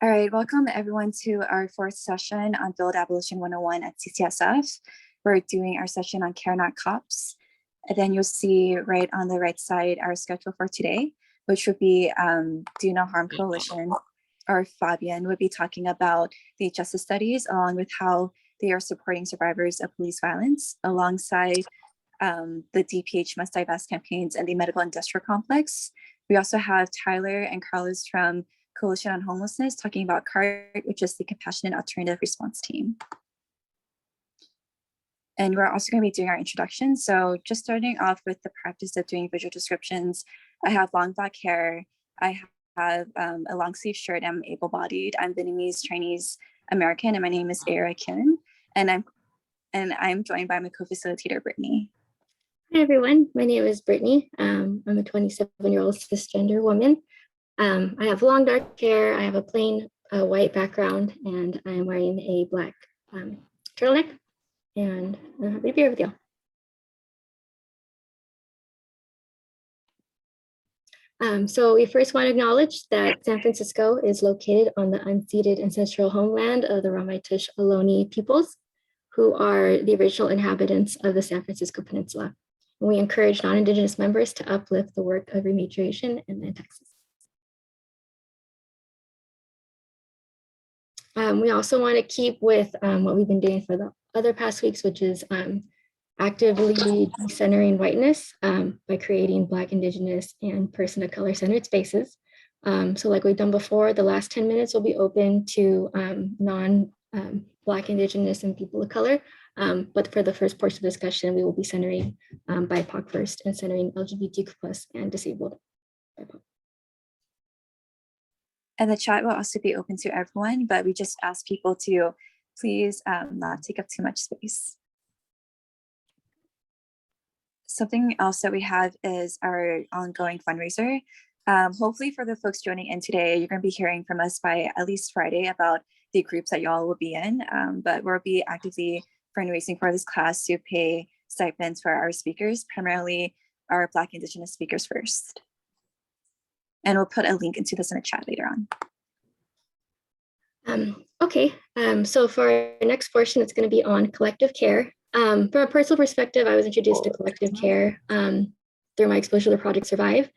All right, welcome everyone to our fourth session on Build Abolition 101 at CCSF. We're doing our session on Care Not Cops. And then you'll see right on the right side our schedule for today, which would be Do No Harm Coalition, or Fabián would be talking about the justice studies along with how they are supporting survivors of police violence alongside the DPH Must Divest campaigns and the medical industrial complex. We also have Tyler and Carlos from Coalition on Homelessness talking about CART, which is the Compassionate Alternative Response Team. And we're also going to be doing our introduction. So just starting off with the practice of doing visual descriptions, I have long black hair. I have a long sleeve shirt. I'm able-bodied. I'm Vietnamese, Chinese, American, and my name is Era Kim. And I'm joined by my co-facilitator, Brittany. Hi everyone, my name is Brittany. I'm a 27-year-old cisgender woman. I have long dark hair, I have a plain white background, and I'm wearing a black turtleneck, and I'm happy to be here with you. So we first want to acknowledge that San Francisco is located on the unceded ancestral homeland of the Ramaytush Ohlone peoples, who are the original inhabitants of the San Francisco Peninsula. And we encourage non-Indigenous members to uplift the work of rematriation in Texas. We also want to keep with what we've been doing for the other past weeks, which is actively decentering whiteness by creating Black, Indigenous, and person of color centered spaces. So like we've done before, the last 10 minutes will be open to non-Black, Indigenous, and people of color. But for the first portion of the discussion, we will be centering BIPOC first and centering LGBTQ+ and disabled BIPOC. And the chat will also be open to everyone, but we just ask people to please not take up too much space. Something else that we have is our ongoing fundraiser. Hopefully for the folks joining in today, you're going to be hearing from us by at least Friday about the groups that y'all will be in, but we'll be actively fundraising for this class to pay stipends for our speakers, primarily our Black Indigenous speakers first. And we'll put a link into this in the chat later on. Okay, so for our next portion, it's going to be on collective care. From a personal perspective, I was introduced to collective care through my exposure to Project Survive.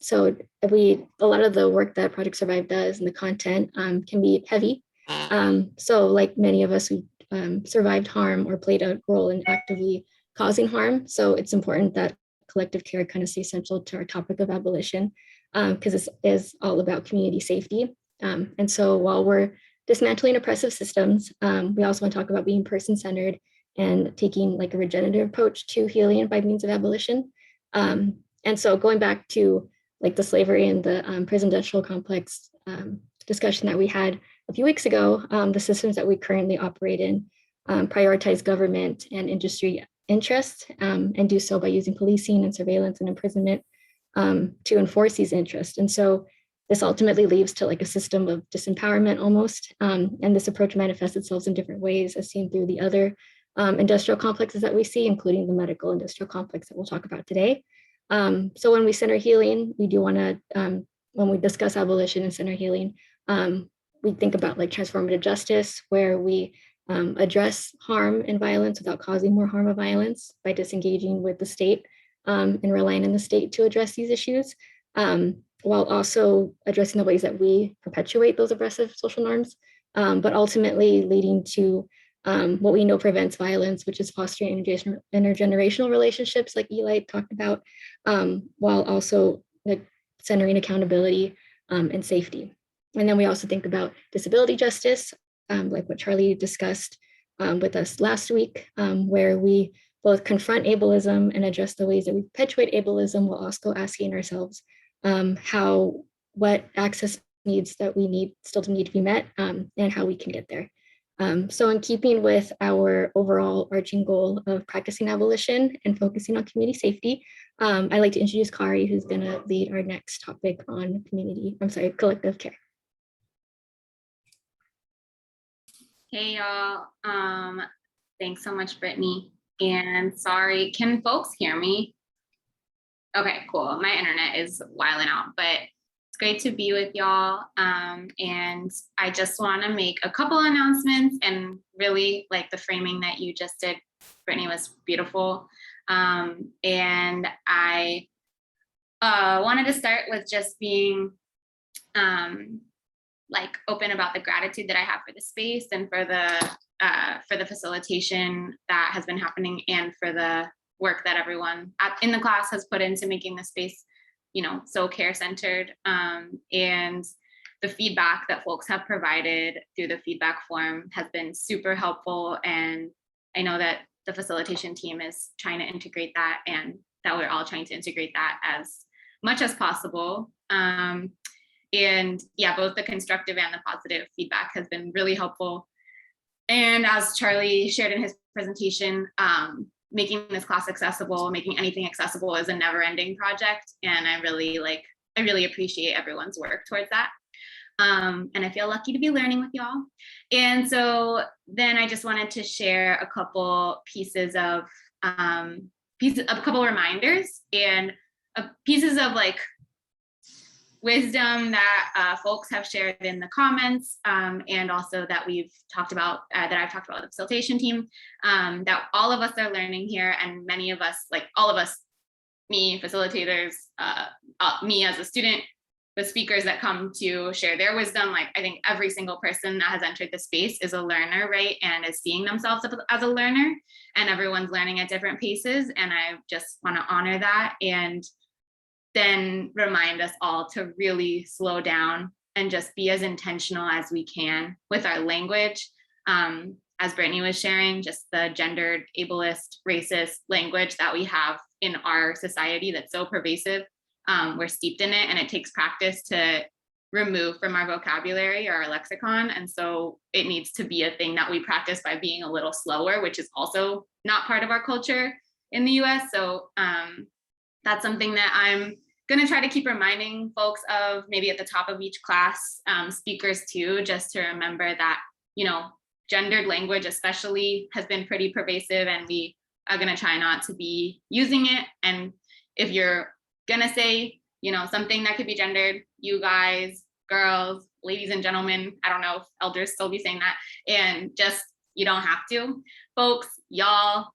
So a lot of the work that Project Survive does and the content can be heavy. So like many of us who survived harm or played a role in actively causing harm. So it's important that collective care kind of stays central to our topic of abolition because this is all about community safety. And so while we're dismantling oppressive systems, we also want to talk about being person-centered and taking like a regenerative approach to healing by means of abolition. And so going back to like the slavery and the prison industrial complex discussion that we had a few weeks ago, the systems that we currently operate in prioritize government and industry interests and do so by using policing and surveillance and imprisonment to enforce these interests. And so this ultimately leads to like a system of disempowerment almost. And this approach manifests itself in different ways as seen through the other industrial complexes that we see, including the medical industrial complex that we'll talk about today. So when we center healing, we do want to, when we discuss abolition and center healing, we think about like transformative justice, where we address harm and violence without causing more harm or violence by disengaging with the state and relying on the state to address these issues, while also addressing the ways that we perpetuate those oppressive social norms, but ultimately leading to what we know prevents violence, which is fostering intergenerational relationships like Eli talked about, while also like centering accountability and safety. And then we also think about disability justice, like what Charlie discussed with us last week, where we both confront ableism and address the ways that we perpetuate ableism, while also asking ourselves what access needs that we still need to be met, and how we can get there. So in keeping with our overall arching goal of practicing abolition and focusing on community safety, I'd like to introduce Kari, who's going to lead our next topic on collective care. Hey y'all, thanks so much, Brittany. And sorry, can folks hear me? Okay, cool. My internet is wilding out, but great to be with y'all. And I just want to make a couple announcements, and really like the framing that you just did, Brittany, was beautiful. And I wanted to start with just being like open about the gratitude that I have for the space and for the facilitation that has been happening, and for the work that everyone in the class has put into making the space, you know, so care-centered. And the feedback that folks have provided through the feedback form has been super helpful. And I know that the facilitation team is trying to integrate that, and that we're all trying to integrate that as much as possible. And yeah, both the constructive and the positive feedback has been really helpful. And as Charlie shared in his presentation, making this class accessible, making anything accessible is a never-ending project. And I really appreciate everyone's work towards that. And I feel lucky to be learning with y'all. And so then I just wanted to share a couple pieces of a couple reminders and pieces of like wisdom that folks have shared in the comments, and also that we've talked about, that I've talked about with the facilitation team, that all of us are learning here. And many of us, like all of us, me, facilitators, me as a student, the speakers that come to share their wisdom, like I think every single person that has entered the space is a learner, right? And is seeing themselves as a learner, and everyone's learning at different paces. And I just want to honor that, and then remind us all to really slow down and just be as intentional as we can with our language. As Brittany was sharing, just the gendered, ableist, racist language that we have in our society that's so pervasive. We're steeped in it, and it takes practice to remove from our vocabulary or our lexicon. And so it needs to be a thing that we practice by being a little slower, which is also not part of our culture in the US. So that's something that I'm going to try to keep reminding folks of, maybe at the top of each class, speakers too, just to remember that, you know, gendered language especially has been pretty pervasive, and we are going to try not to be using it. And if you're going to say, you know, something that could be gendered, you guys, girls, ladies and gentlemen, I don't know if elders still be saying that, and just, you don't have to. Folks, y'all,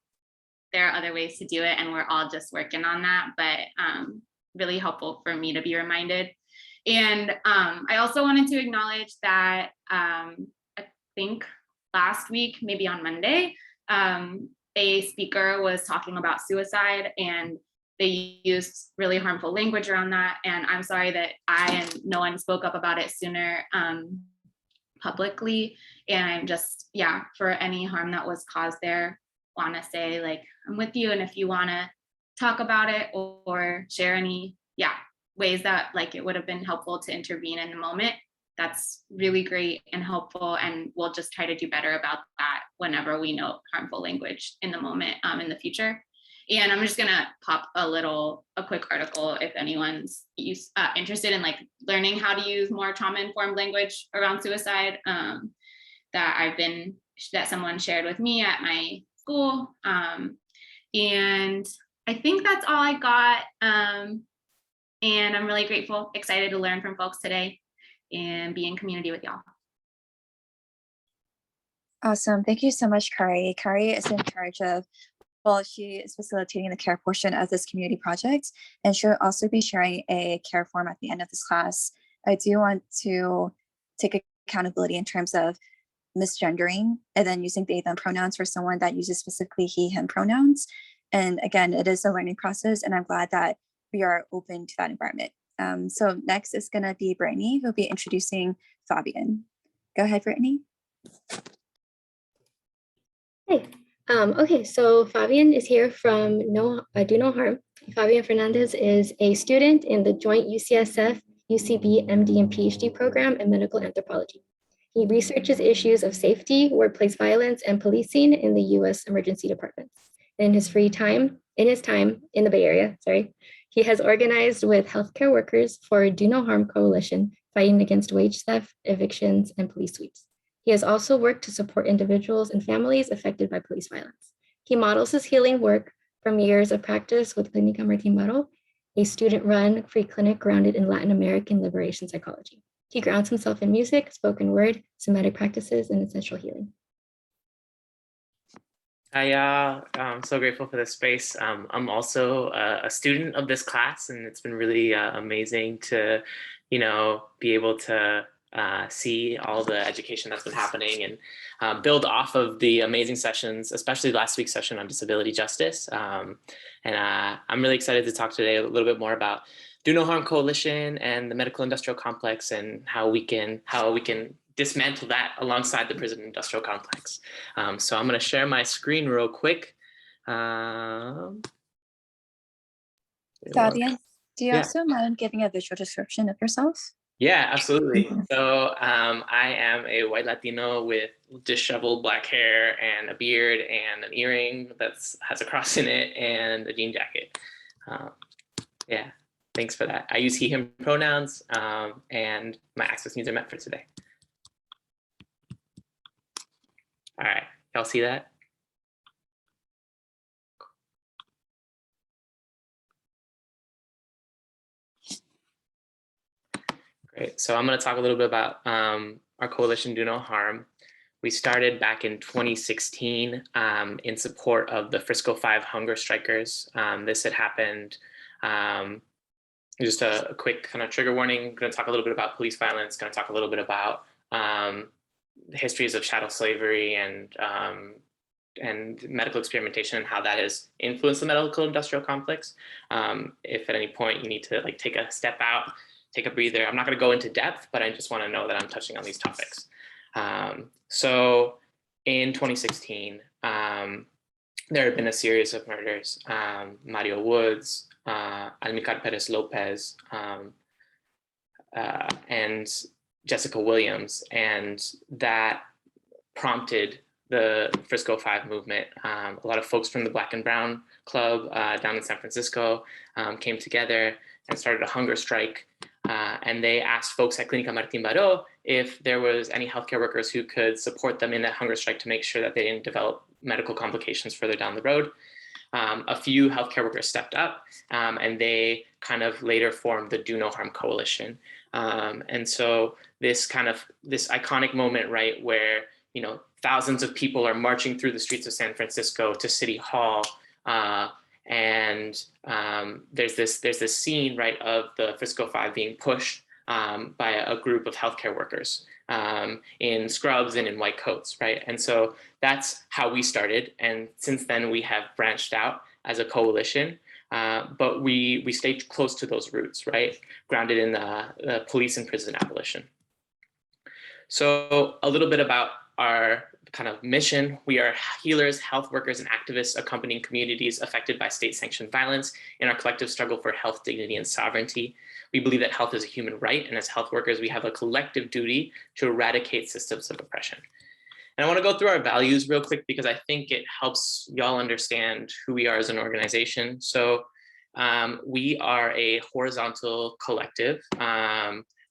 there are other ways to do it, and we're all just working on that, but really helpful for me to be reminded. And I also wanted to acknowledge that I think last week, maybe on Monday, a speaker was talking about suicide, and they used really harmful language around that. And I'm sorry that I and no one spoke up about it sooner publicly. And I'm just, yeah, for any harm that was caused there, want to say, like, I'm with you. And if you want to talk about it or share any, ways that like it would have been helpful to intervene in the moment, that's really great and helpful. And we'll just try to do better about that whenever we know harmful language in the moment, in the future. And I'm just gonna pop a quick article if anyone's interested in like learning how to use more trauma-informed language around suicide, that someone shared with me at my school. And I think that's all I got. And I'm really grateful, excited to learn from folks today and be in community with y'all. Awesome. Thank you so much, Kari. Kari is in charge of, well, she is facilitating the care portion of this community project, and she'll also be sharing a care form at the end of this class. I do want to take accountability in terms of misgendering and then using they, them pronouns for someone that uses specifically he, him pronouns. And again, it is a learning process, and I'm glad that we are open to that environment. So next is going to be Brittany, who'll be introducing Fabián. Go ahead, Brittany. Hey, okay, so Fabián is here from Do No Harm. Fabián Fernández is a student in the joint UCSF, UCB, MD, and PhD program in medical anthropology. He researches issues of safety, workplace violence, and policing in the US emergency departments. In his time in the Bay Area, he has organized with healthcare workers for Do No Harm Coalition, fighting against wage theft, evictions, and police sweeps. He has also worked to support individuals and families affected by police violence. He models his healing work from years of practice with Clínica Martín Baró a student-run free clinic grounded in Latin American liberation psychology. He grounds himself in music, spoken word, somatic practices, and ancestral healing. Hi, y'all. I'm so grateful for this space. I'm also a student of this class, and it's been really amazing to, be able to see all the education that's been happening and build off of the amazing sessions, especially last week's session on disability justice. I'm really excited to talk today a little bit more about Do No Harm Coalition and the medical industrial complex and how we can dismantle that alongside the prison industrial complex. So I'm going to share my screen real quick. Fabián, do you Yeah. also mind giving a visual description of yourself? Yeah, absolutely. So I am a white Latino with disheveled black hair and a beard and an earring that has a cross in it and a jean jacket. Yeah, thanks for that. I use he, him pronouns, and my access needs are met for today. All right, y'all see that? Great, so I'm gonna talk a little bit about our coalition Do No Harm. We started back in 2016 in support of the Frisco 5 hunger strikers. This had happened, just a quick kind of trigger warning. I'm gonna talk a little bit about police violence, gonna talk a little bit about histories of chattel slavery and medical experimentation and how that has influenced the medical industrial complex. If at any point you need to take a step out, take a breather, I'm not going to go into depth, but I just want to know that I'm touching on these topics. So in 2016, there had been a series of murders. Mario Woods, Almicar Perez Lopez, and Jessica Williams, and that prompted the Frisco 5 movement. A lot of folks from the Black and Brown Club down in San Francisco came together and started a hunger strike. And they asked folks at Clínica Martín Baró if there was any healthcare workers who could support them in that hunger strike to make sure that they didn't develop medical complications further down the road. A few healthcare workers stepped up, and they kind of later formed the Do No Harm Coalition. And so this iconic moment, right, where thousands of people are marching through the streets of San Francisco to City Hall, and there's this scene, right, of the Frisco 5 being pushed by a group of healthcare workers in scrubs and in white coats, right? And so that's how we started. And since then we have branched out as a coalition, but we stayed close to those roots, right? Grounded in the police and prison abolition. So a little bit about our kind of mission. We are healers, health workers, and activists accompanying communities affected by state-sanctioned violence in our collective struggle for health, dignity, and sovereignty. We believe that health is a human right, and as health workers, we have a collective duty to eradicate systems of oppression. And I want to go through our values real quick because I think it helps y'all understand who we are as an organization. So we are a horizontal collective.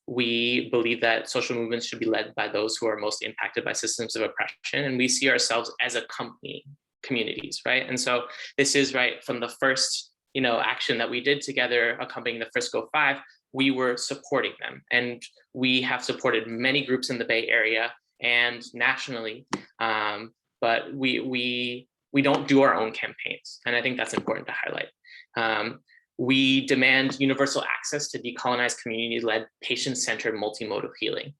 We believe that social movements should be led by those who are most impacted by systems of oppression, and we see ourselves as accompanying communities, right? And so this is right from the first, action that we did together accompanying the Frisco 5, we were supporting them, and we have supported many groups in the Bay Area and nationally, but we don't do our own campaigns, and I think that's important to highlight. We demand universal access to decolonized community-led, patient-centered multimodal healing.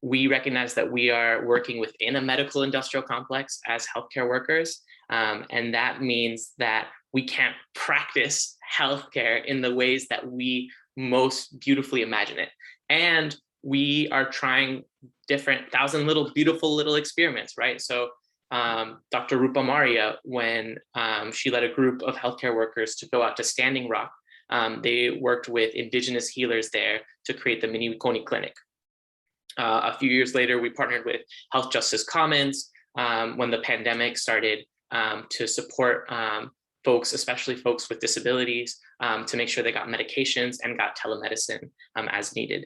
We recognize that we are working within a medical industrial complex as healthcare workers, and that means that we can't practice healthcare in the ways that we most beautifully imagine it. And we are trying different beautiful little experiments, right? So Dr. Rupa Maria, when she led a group of healthcare workers to go out to Standing Rock, they worked with indigenous healers there to create the Mini Wiconi Clinic. A few years later, we partnered with Health Justice Commons when the pandemic started to support folks, especially folks with disabilities, to make sure they got medications and got telemedicine as needed.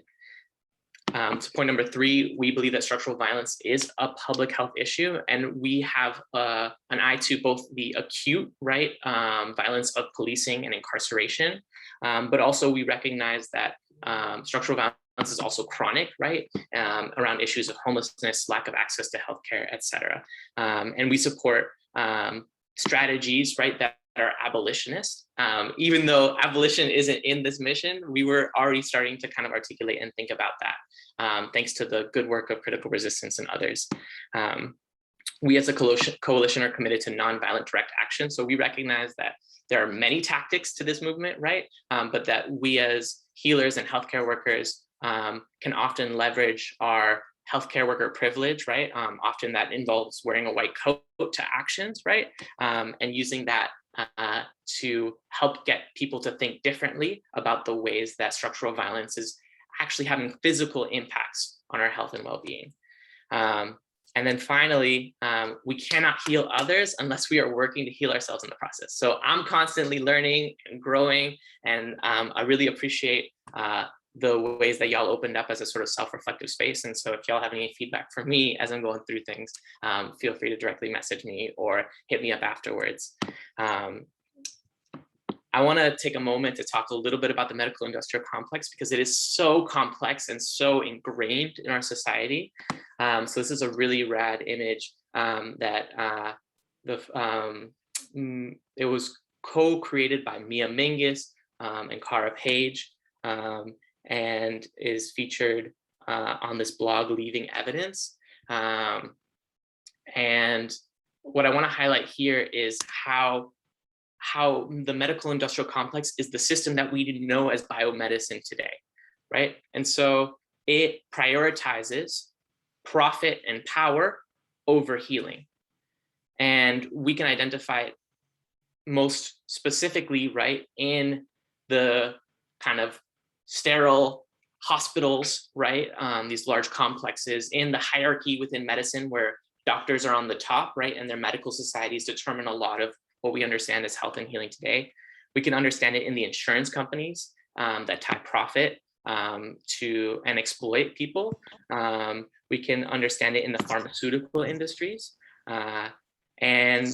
To point number 3, we believe that structural violence is a public health issue, and we have an eye to both the acute, right, violence of policing and incarceration, but also we recognize that structural violence is also chronic, right, around issues of homelessness, lack of access to healthcare, et cetera. And we support strategies, right, that are abolitionist. Even though abolition isn't in this mission, we were already starting to kind of articulate and think about that, thanks to the good work of Critical Resistance and others. We as a coalition are committed to nonviolent direct action. So we recognize that there are many tactics to this movement, right? But that we as healers and healthcare workers can often leverage our healthcare worker privilege, right? Often that involves wearing a white coat to actions, right? And using that to help get people to think differently about the ways that structural violence is actually having physical impacts on our health and well-being. And then finally, we cannot heal others unless we are working to heal ourselves in the process. So I'm constantly learning and growing, and I really appreciate the ways that y'all opened up as a sort of self-reflective space. And so if y'all have any feedback for me as I'm going through things, feel free to directly message me or hit me up afterwards. I want to take a moment to talk a little bit about the medical industrial complex because it is so complex and so ingrained in our society. So this is a really rad image that it was co-created by Mia Mingus and Cara Page, and is featured on this blog, Leaving Evidence. And what I want to highlight here is how the medical industrial complex is the system that we know as biomedicine today, right? And so it prioritizes profit and power over healing. And we can identify it most specifically, right, in the kind of sterile hospitals, right? These large complexes, in the hierarchy within medicine where doctors are on the top, right? And their medical societies determine a lot of what we understand as health and healing today. We can understand it in the insurance companies that tie profit to and exploit people. We can understand it in the pharmaceutical industries. And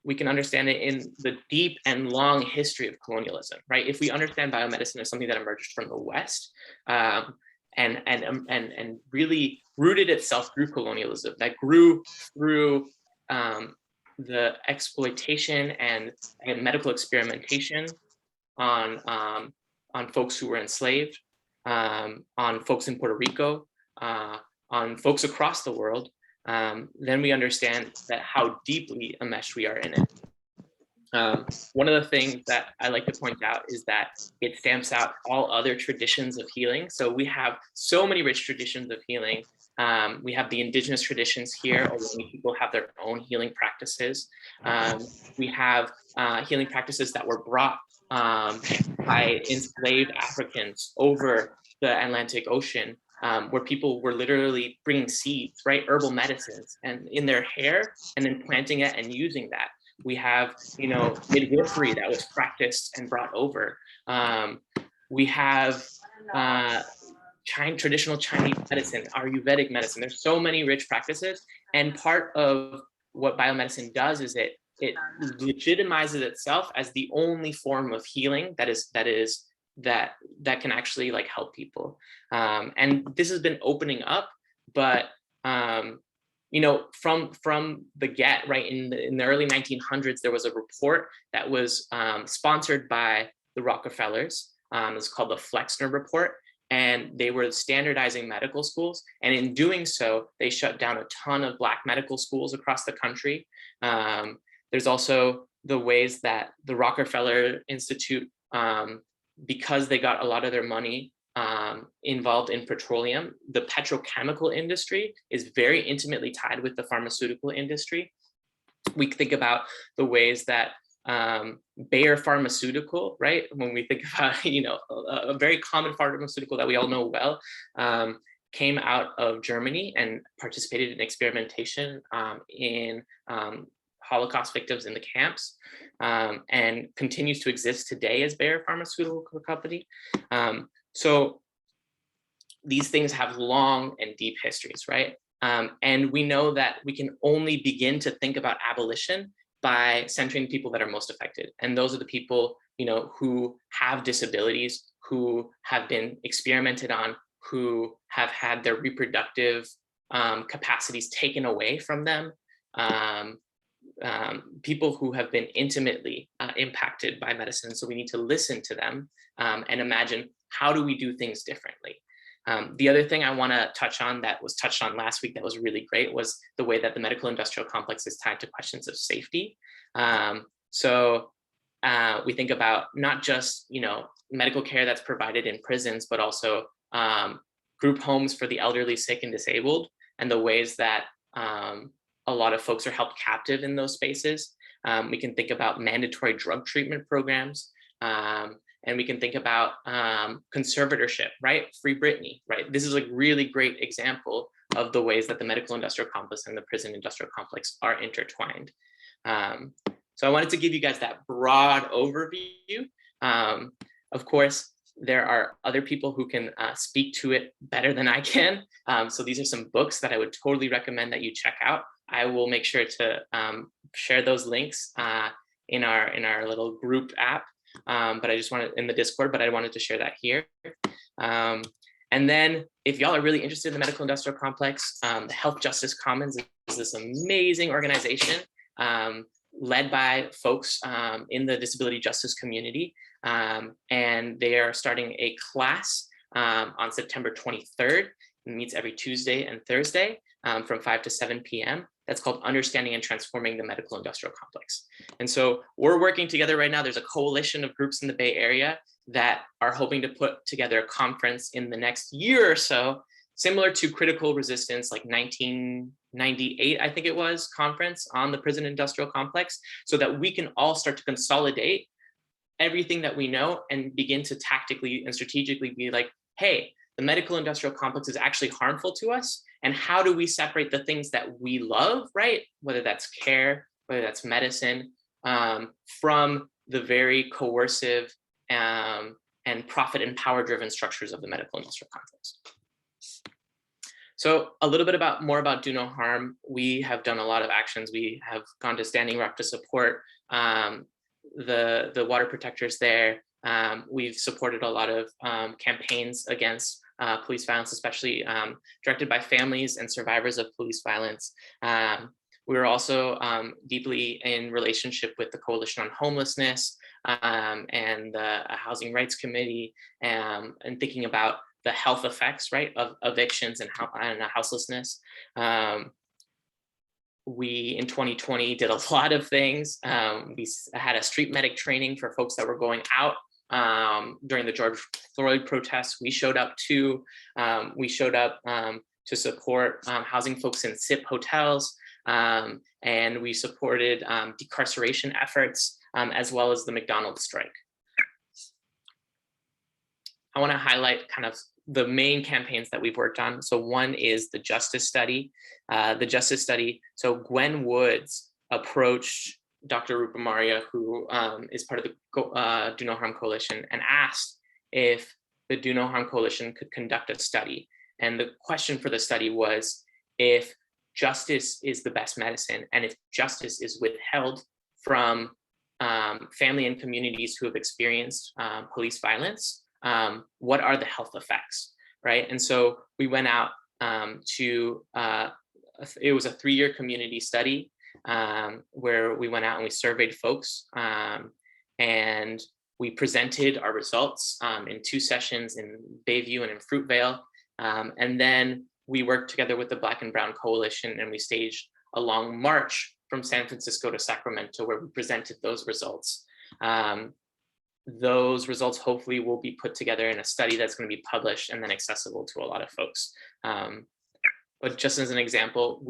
we can understand it in the deep and long history of colonialism, right? If we understand biomedicine as something that emerged from the West and really rooted itself through colonialism, that grew through the exploitation and medical experimentation on folks who were enslaved, on folks in Puerto Rico, on folks across the world, then we understand that how deeply enmeshed we are in it. One of the things that I like to point out is that it stamps out all other traditions of healing. So we have so many rich traditions of healing. We have the indigenous traditions here, or many people have their own healing practices. We have healing practices that were brought by enslaved Africans over the Atlantic Ocean, where people were literally bringing seeds, right, herbal medicines, and in their hair, and then planting it and using that. We have, midwifery that was practiced and brought over. We have traditional Chinese medicine, Ayurvedic medicine. There's so many rich practices, and part of what biomedicine does is it legitimizes itself as the only form of healing that can actually like help people. And this has been opening up, but from the get, right, in the early 1900s, there was a report that was sponsored by the Rockefellers. It's called the Flexner Report, and they were standardizing medical schools. And in doing so, they shut down a ton of Black medical schools across the country. There's also the ways that the Rockefeller Institute, because they got a lot of their money involved in petroleum, the petrochemical industry is very intimately tied with the pharmaceutical industry. We think about the ways that Bayer Pharmaceutical, right? When we think about, a very common pharmaceutical that we all know well, came out of Germany and participated in experimentation in Holocaust victims in the camps, and continues to exist today as Bayer Pharmaceutical Company. So these things have long and deep histories, right? And we know that we can only begin to think about abolition by centering people that are most affected. And those are the people, who have disabilities, who have been experimented on, who have had their reproductive capacities taken away from them, people who have been intimately impacted by medicine. So we need to listen to them and imagine, how do we do things differently? The other thing I want to touch on that was touched on last week that was really great was the way that the medical industrial complex is tied to questions of safety. We think about not just, medical care that's provided in prisons, but also group homes for the elderly, sick, and disabled, and the ways that a lot of folks are held captive in those spaces. We can think about mandatory drug treatment programs, and we can think about conservatorship, right? Free Britney, right? This is a really great example of the ways that the medical industrial complex and the prison industrial complex are intertwined. So I wanted to give you guys that broad overview. Of course, there are other people who can speak to it better than I can. So these are some books that I would totally recommend that you check out. I will make sure to share those links in our little group app. But I just wanted in the Discord, but I wanted to share that here. And then if y'all are really interested in the medical industrial complex, the Health Justice Commons is this amazing organization led by folks in the disability justice community. And they are starting a class on September 23rd. It meets every Tuesday and Thursday from 5 to 7 p.m. That's called Understanding and Transforming the Medical Industrial Complex. And so we're working together right now. There's a coalition of groups in the Bay Area that are hoping to put together a conference in the next year or so, similar to Critical Resistance, like 1998, I think it was, conference on the prison industrial complex, so that we can all start to consolidate everything that we know and begin to tactically and strategically be like, hey, the medical industrial complex is actually harmful to us. And how do we separate the things that we love, right? Whether that's care, whether that's medicine, from the very coercive and profit and power driven structures of the medical industrial complex. So a little bit more about Do No Harm. We have done a lot of actions. We have gone to Standing Rock to support the water protectors there. We've supported a lot of campaigns against police violence, especially directed by families and survivors of police violence. We were also deeply in relationship with the Coalition on Homelessness and the Housing Rights Committee, and thinking about the health effects, right, of evictions and houselessness. We, in 2020, did a lot of things. We had a street medic training for folks that were going out during the George Floyd protests. We showed up to support housing folks in SIP hotels, and we supported decarceration efforts, as well as the McDonald's strike. I want to highlight kind of the main campaigns that we've worked on. So one is the Justice Study. So Gwen Woods approached Dr. Rupa Maria, who is part of the Do No Harm Coalition, and asked if the Do No Harm Coalition could conduct a study. And the question for the study was if justice is the best medicine, and if justice is withheld from family and communities who have experienced police violence, what are the health effects, right? And so we went out it was a 3-year community study where we went out and we surveyed folks, and we presented our results in 2 sessions in Bayview and in Fruitvale. And then we worked together with the Black and Brown Coalition, and we staged a long march from San Francisco to Sacramento, where we presented those results. Those results hopefully will be put together in a study that's going to be published and then accessible to a lot of folks. But just as an example,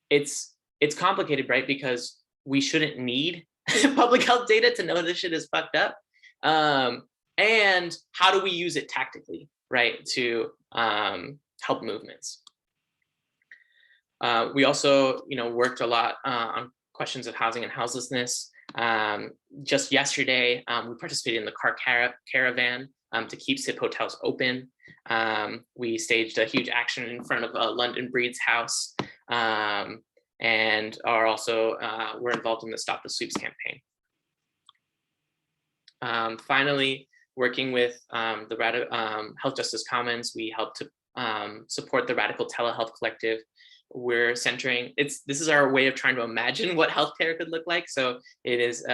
it's complicated, right? Because we shouldn't need public health data to know this shit is fucked up. And how do we use it tactically, right, to help movements? We also, worked a lot on questions of housing and houselessness. Just yesterday, we participated in the car caravan to keep SIP hotels open. We staged a huge action in front of London Breed's house, and are also we're involved in the Stop the Sweeps campaign. Finally, working with the Health Justice Commons, we help to support the radical Telehealth Collective. We're centering, this is our way of trying to imagine what healthcare could look like. So it is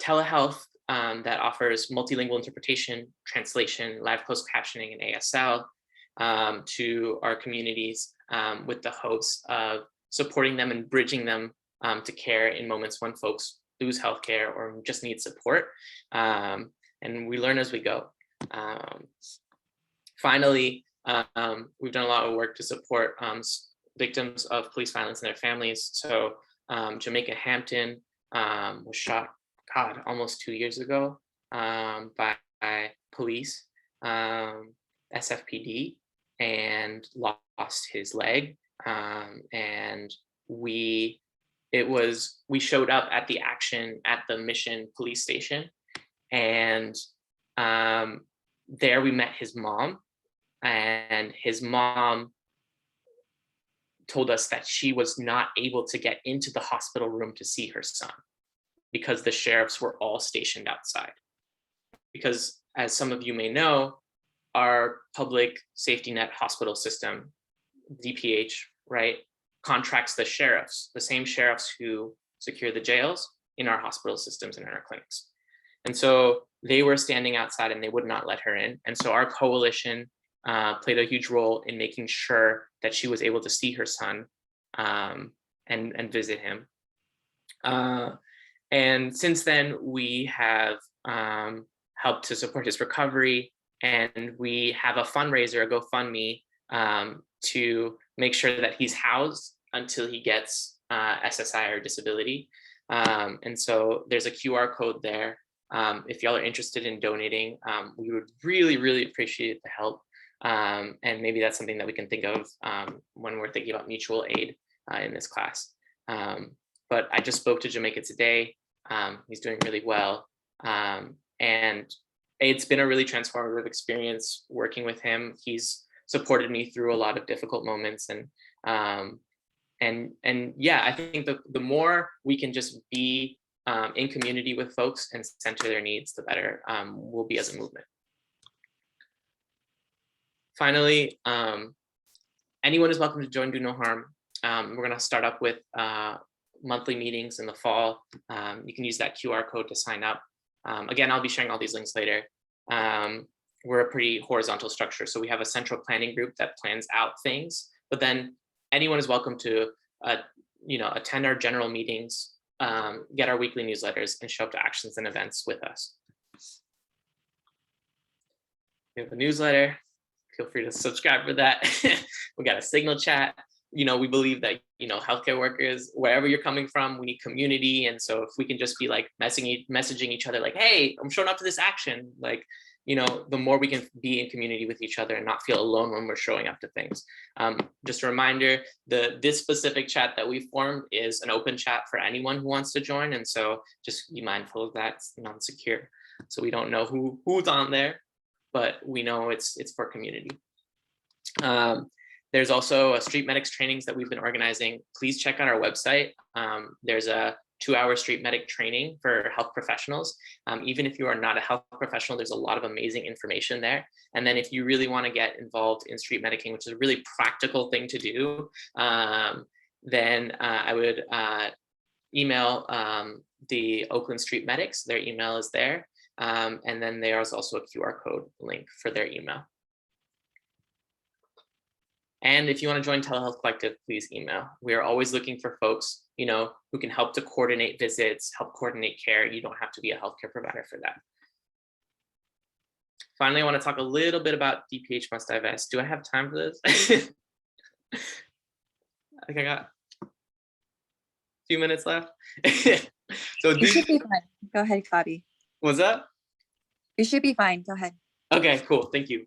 telehealth that offers multilingual interpretation, translation, live closed captioning, and ASL to our communities with the hopes of supporting them and bridging them to care in moments when folks lose healthcare or just need support. And we learn as we go. Finally, we've done a lot of work to support victims of police violence and their families. So Jamaica Hampton was shot, almost 2 years ago by police, SFPD, and lost his leg. And we showed up at the action at the Mission police station, and there we met his mom, and his mom told us that she was not able to get into the hospital room to see her son because the sheriffs were all stationed outside. Because as some of you may know, our public safety net hospital system, DPH, right, contracts the sheriffs, the same sheriffs who secure the jails, in our hospital systems and in our clinics. And so they were standing outside and they would not let her in. And so our coalition played a huge role in making sure that she was able to see her son and visit him. And since then, we have helped to support his recovery, and we have a fundraiser, a GoFundMe, to make sure that he's housed until he gets SSI or disability. And so there's a QR code there. If y'all are interested in donating, we would really, really appreciate the help. And maybe that's something that we can think of when we're thinking about mutual aid in this class. But I just spoke to Jamaica today. He's doing really well. And it's been a really transformative experience working with him. He's supported me through a lot of difficult moments. And yeah, I think the more we can just be in community with folks and center their needs, the better we'll be as a movement. Finally, anyone is welcome to join Do No Harm. We're going to start up with monthly meetings in the fall. You can use that QR code to sign up. Again, I'll be sharing all these links later. We're a pretty horizontal structure, so we have a central planning group that plans out things, but then anyone is welcome to attend our general meetings, get our weekly newsletters, and show up to actions and events with us. We have a newsletter. Feel free to subscribe for that. We got a Signal chat. We believe that, healthcare workers, wherever you're coming from, we need community. And so if we can just be like messaging each other like, hey, I'm showing up to this action, like, the more we can be in community with each other and not feel alone when we're showing up to things. Just a reminder, this specific chat that we formed is an open chat for anyone who wants to join. And so just be mindful of that. It's non-secure. So we don't know who's on there, but we know it's for community. There's also a street medics trainings that we've been organizing. Please check out our website. There's a 2-hour street medic training for health professionals. Even if you are not a health professional, there's a lot of amazing information there. And then if you really want to get involved in street medicing, which is a really practical thing to do, then I would email the Oakland Street Medics. Their email is there. And then there's also a QR code link for their email. And if you want to join Telehealth Collective, please email. We are always looking for folks, who can help to coordinate visits, help coordinate care. You don't have to be a healthcare provider for that. Finally, I want to talk a little bit about DPH Must Divest. Do I have time for this? I think I got a few minutes left. So You should be fine. Go ahead, Fabi. What's that? You should be fine. Go ahead. Okay, cool. Thank you.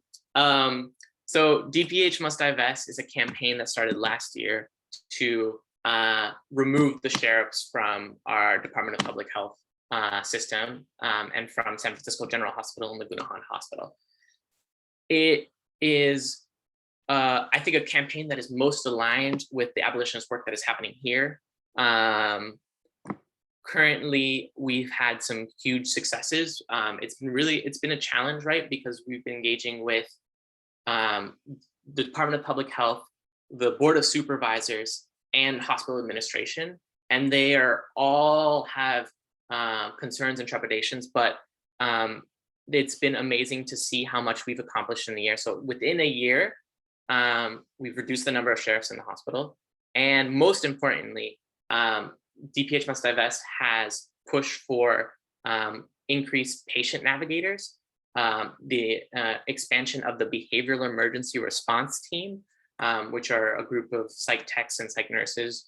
So DPH Must Divest is a campaign that started last year to removed the sheriffs from our Department of Public Health system and from San Francisco General Hospital and Laguna Hong Hospital. It is, I think, a campaign that is most aligned with the abolitionist work that is happening here. Currently, we've had some huge successes. It's been a challenge, right? Because we've been engaging with the Department of Public Health, the Board of Supervisors, and hospital administration, and they are all have concerns and trepidations, but it's been amazing to see how much we've accomplished in the year. So within a year, we've reduced the number of sheriffs in the hospital, and most importantly, DPH Must Divest has pushed for increased patient navigators, the expansion of the behavioral emergency response team, which are a group of psych techs and psych nurses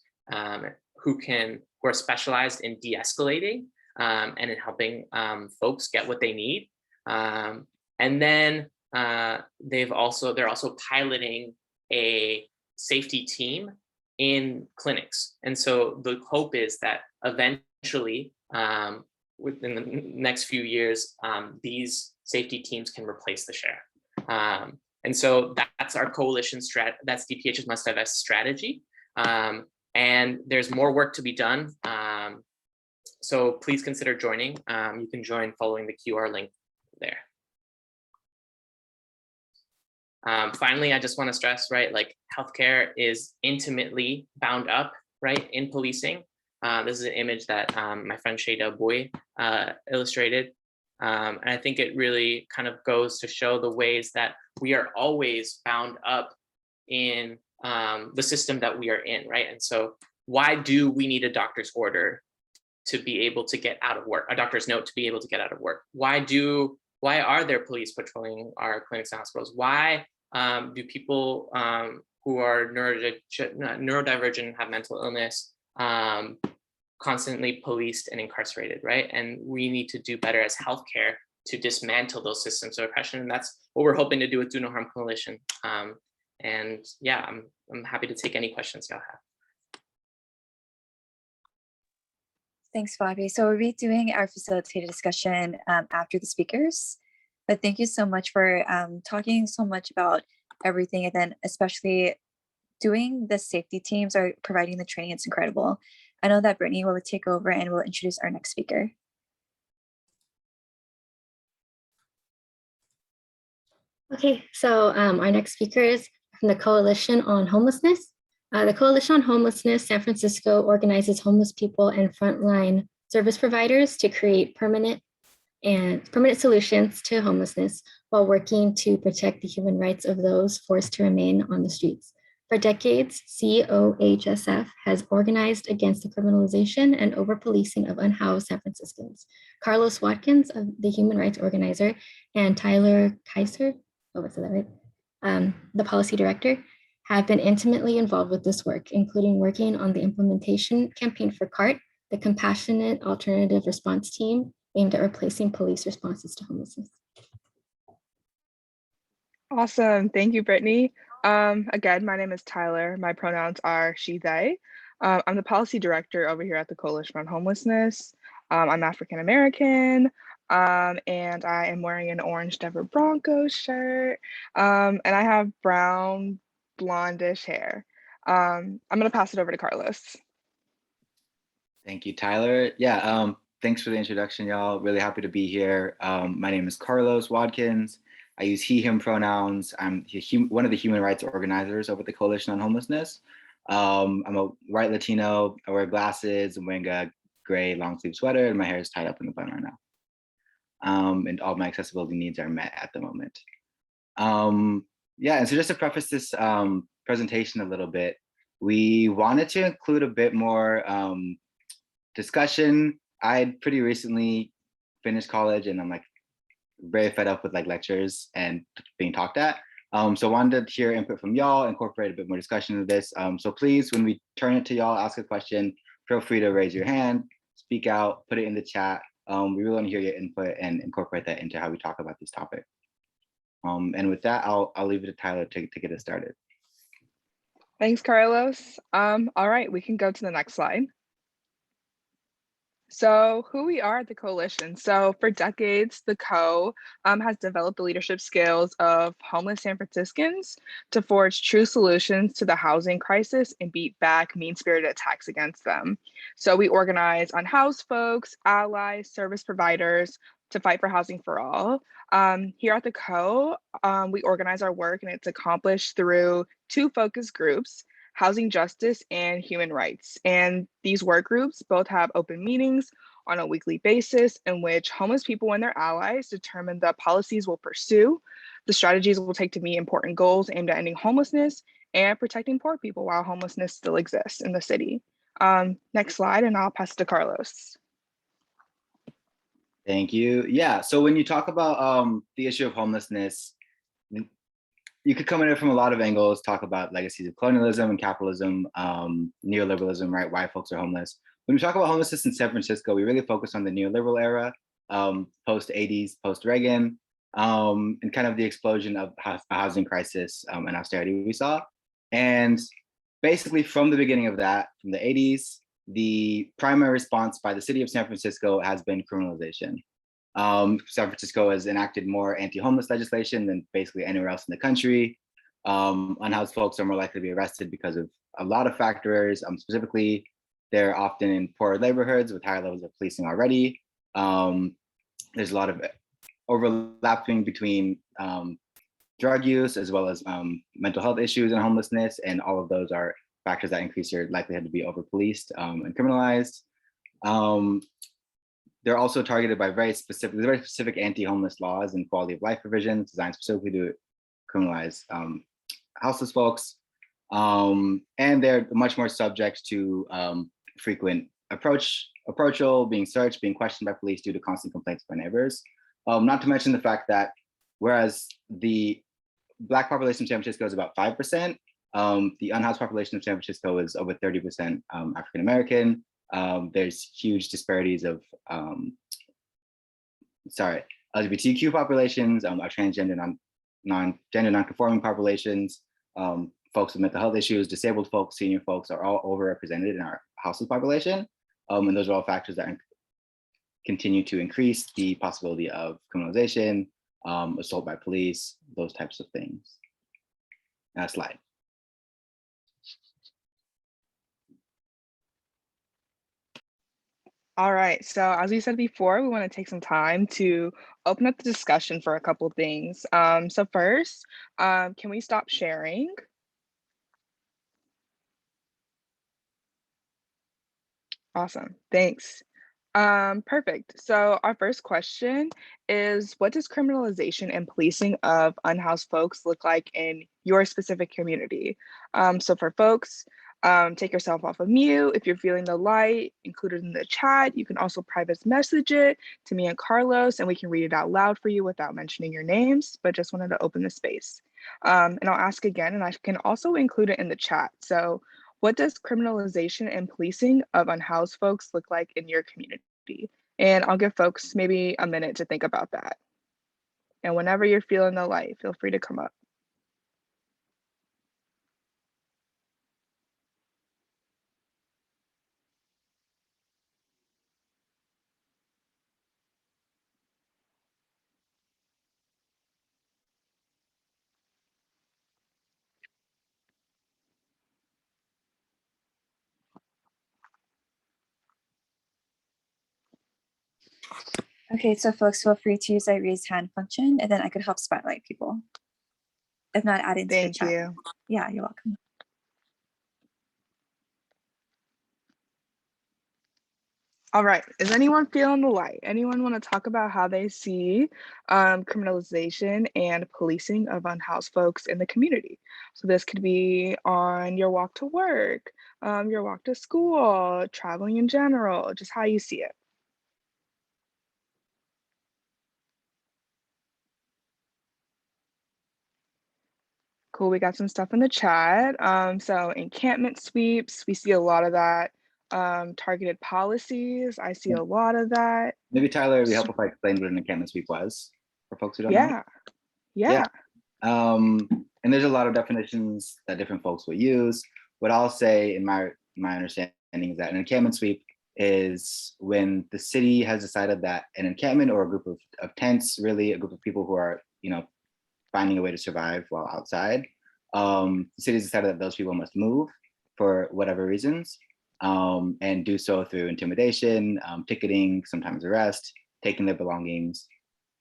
who are specialized in de-escalating and in helping folks get what they need. And then they're also piloting a safety team in clinics. And so the hope is that eventually, within the next few years, these safety teams can replace the sheriff. And so that's our coalition strategy. That's DPH Must Divest strategy. And there's more work to be done. So please consider joining. You can join following the QR link there. Finally, I just want to stress, right, like healthcare is intimately bound up, right, in policing. This is an image that my friend Shada Boy illustrated. And I think it really kind of goes to show the ways that we are always bound up in the system that we are in, right? And so why do we need a doctor's order to be able to get out of work, a doctor's note to be able to get out of work? Why are there police patrolling our clinics and hospitals? Why do people who are neurodivergent and have mental illness constantly policed and incarcerated, right? And we need to do better as healthcare to dismantle those systems of oppression. And that's what we're hoping to do with Do No Harm Coalition. And yeah, I'm happy to take any questions y'all have. Thanks, Fabi. So we'll be doing our facilitated discussion after the speakers. But thank you so much for talking so much about everything, and then especially doing the safety teams or providing the training. It's incredible. I know that Brittany will take over and will introduce our next speaker. Okay, so our next speaker is from the Coalition on Homelessness. The Coalition on Homelessness San Francisco organizes homeless people and frontline service providers to create permanent solutions to homelessness while working to protect the human rights of those forced to remain on the streets. For decades, COHSF has organized against the criminalization and over-policing of unhoused San Franciscans. Carlos Watkins, the human rights organizer, and Tyler Kaiser, the policy director, have been intimately involved with this work, including working on the implementation campaign for CART, the Compassionate Alternative Response Team, aimed at replacing police responses to homelessness. Awesome, thank you, Brittany. Again, my name is Tyler. My pronouns are she, they. I'm the policy director over here at the Coalition on Homelessness. I'm African-American, and I am wearing an orange Denver Broncos shirt, and I have brown, blondish hair. I'm gonna pass it over to Carlos. Thank you, Tyler. Yeah, thanks for the introduction, y'all. Really happy to be here. My name is Carlos Watkins. I use he, him pronouns. I'm one of the human rights organizers over at the Coalition on Homelessness. I'm a white Latino. I wear glasses. I'm wearing a gray long sleeve sweater, and my hair is tied up in a bun right now. And all my accessibility needs are met at the moment. Yeah, and so just to preface this presentation a little bit, we wanted to include a bit more discussion. I pretty recently finished college, and I'm like very fed up with like lectures and being talked at. So I wanted to hear input from y'all, incorporate a bit more discussion of this. So please, when we turn it to y'all, ask a question, feel free to raise your hand, speak out, put it in the chat. We really want to hear your input and incorporate that into how we talk about this topic. And with that, I'll leave it to Tyler to get it started. Thanks, Carlos. All right, we can go to the next slide. So who we are at the Coalition. So for decades, the Co has developed the leadership skills of homeless San Franciscans to forge true solutions to the housing crisis and beat back mean-spirited attacks against them. So we organize unhoused folks, allies, service providers to fight for housing for all. Here at the Co, we organize our work, and it's accomplished through two focus groups: housing justice and human rights. And these work groups both have open meetings on a weekly basis in which homeless people and their allies determine the policies we'll pursue, the strategies we'll take to meet important goals aimed at ending homelessness and protecting poor people while homelessness still exists in the city. Next slide, and I'll pass it to Carlos. Thank you. Yeah, so when you talk about the issue of homelessness, you could come at it from a lot of angles, talk about legacies of colonialism and capitalism, neoliberalism, right? Why folks are homeless. When we talk about homelessness in San Francisco, we really focus on the neoliberal era, post-80s, post-Reagan, and kind of the explosion of a housing crisis and austerity we saw. And basically from the beginning of that, from the 80s, the primary response by the city of San Francisco has been criminalization. San Francisco has enacted more anti-homeless legislation than basically anywhere else in the country. Unhoused folks are more likely to be arrested because of a lot of factors. Specifically, they're often in poorer neighborhoods with higher levels of policing already. There's a lot of overlapping between drug use as well as mental health issues and homelessness, and all of those are factors that increase your likelihood to be over-policed and criminalized. They're also targeted by very specific anti-homeless laws and quality of life provisions designed specifically to criminalize houseless folks. And they're much more subject to frequent approachal, being searched, being questioned by police due to constant complaints by neighbors. Not to mention the fact that whereas the Black population of San Francisco is about 5%, the unhoused population of San Francisco is over 30% African-American. There's huge disparities of LGBTQ populations, our transgender, non-conforming populations, folks with mental health issues, disabled folks, senior folks are all overrepresented in our houseless population. And those are all factors that continue to increase the possibility of criminalization, assault by police, those types of things. Next slide. All right, so as we said before, we want to take some time to open up the discussion for a couple of things. So first, can we stop sharing? Awesome, thanks. Perfect. So our first question is, what does criminalization and policing of unhoused folks look like in your specific community? So for folks, take yourself off of mute. If you're feeling the light, include it in the chat. You can also private message it to me and Carlos, and we can read it out loud for you without mentioning your names, but just wanted to open the space. And I'll ask again, and I can also include it in the chat. So what does criminalization and policing of unhoused folks look like in your community? And I'll give folks maybe a minute to think about that. And whenever you're feeling the light, feel free to come up. Okay, so folks, feel free to use that raise hand function, and then I could help spotlight people. If not, add into the chat. Thank you. Yeah, you're welcome. All right, is anyone feeling the light? Anyone want to talk about how they see criminalization and policing of unhoused folks in the community? So this could be on your walk to work, your walk to school, traveling in general, just how you see it. Cool, we got some stuff in the chat. So encampment sweeps, we see a lot of that. Targeted policies, I see a lot of that. Maybe Tyler, it'd be helpful if I explained what an encampment sweep was for folks who don't know. Yeah. And there's a lot of definitions that different folks will use. what I'll say in my understanding is that an encampment sweep is when the city has decided that an encampment or a group of tents, really a group of people who are, finding a way to survive while outside, the city has decided that those people must move for whatever reasons, and do so through intimidation, ticketing, sometimes arrest, taking their belongings,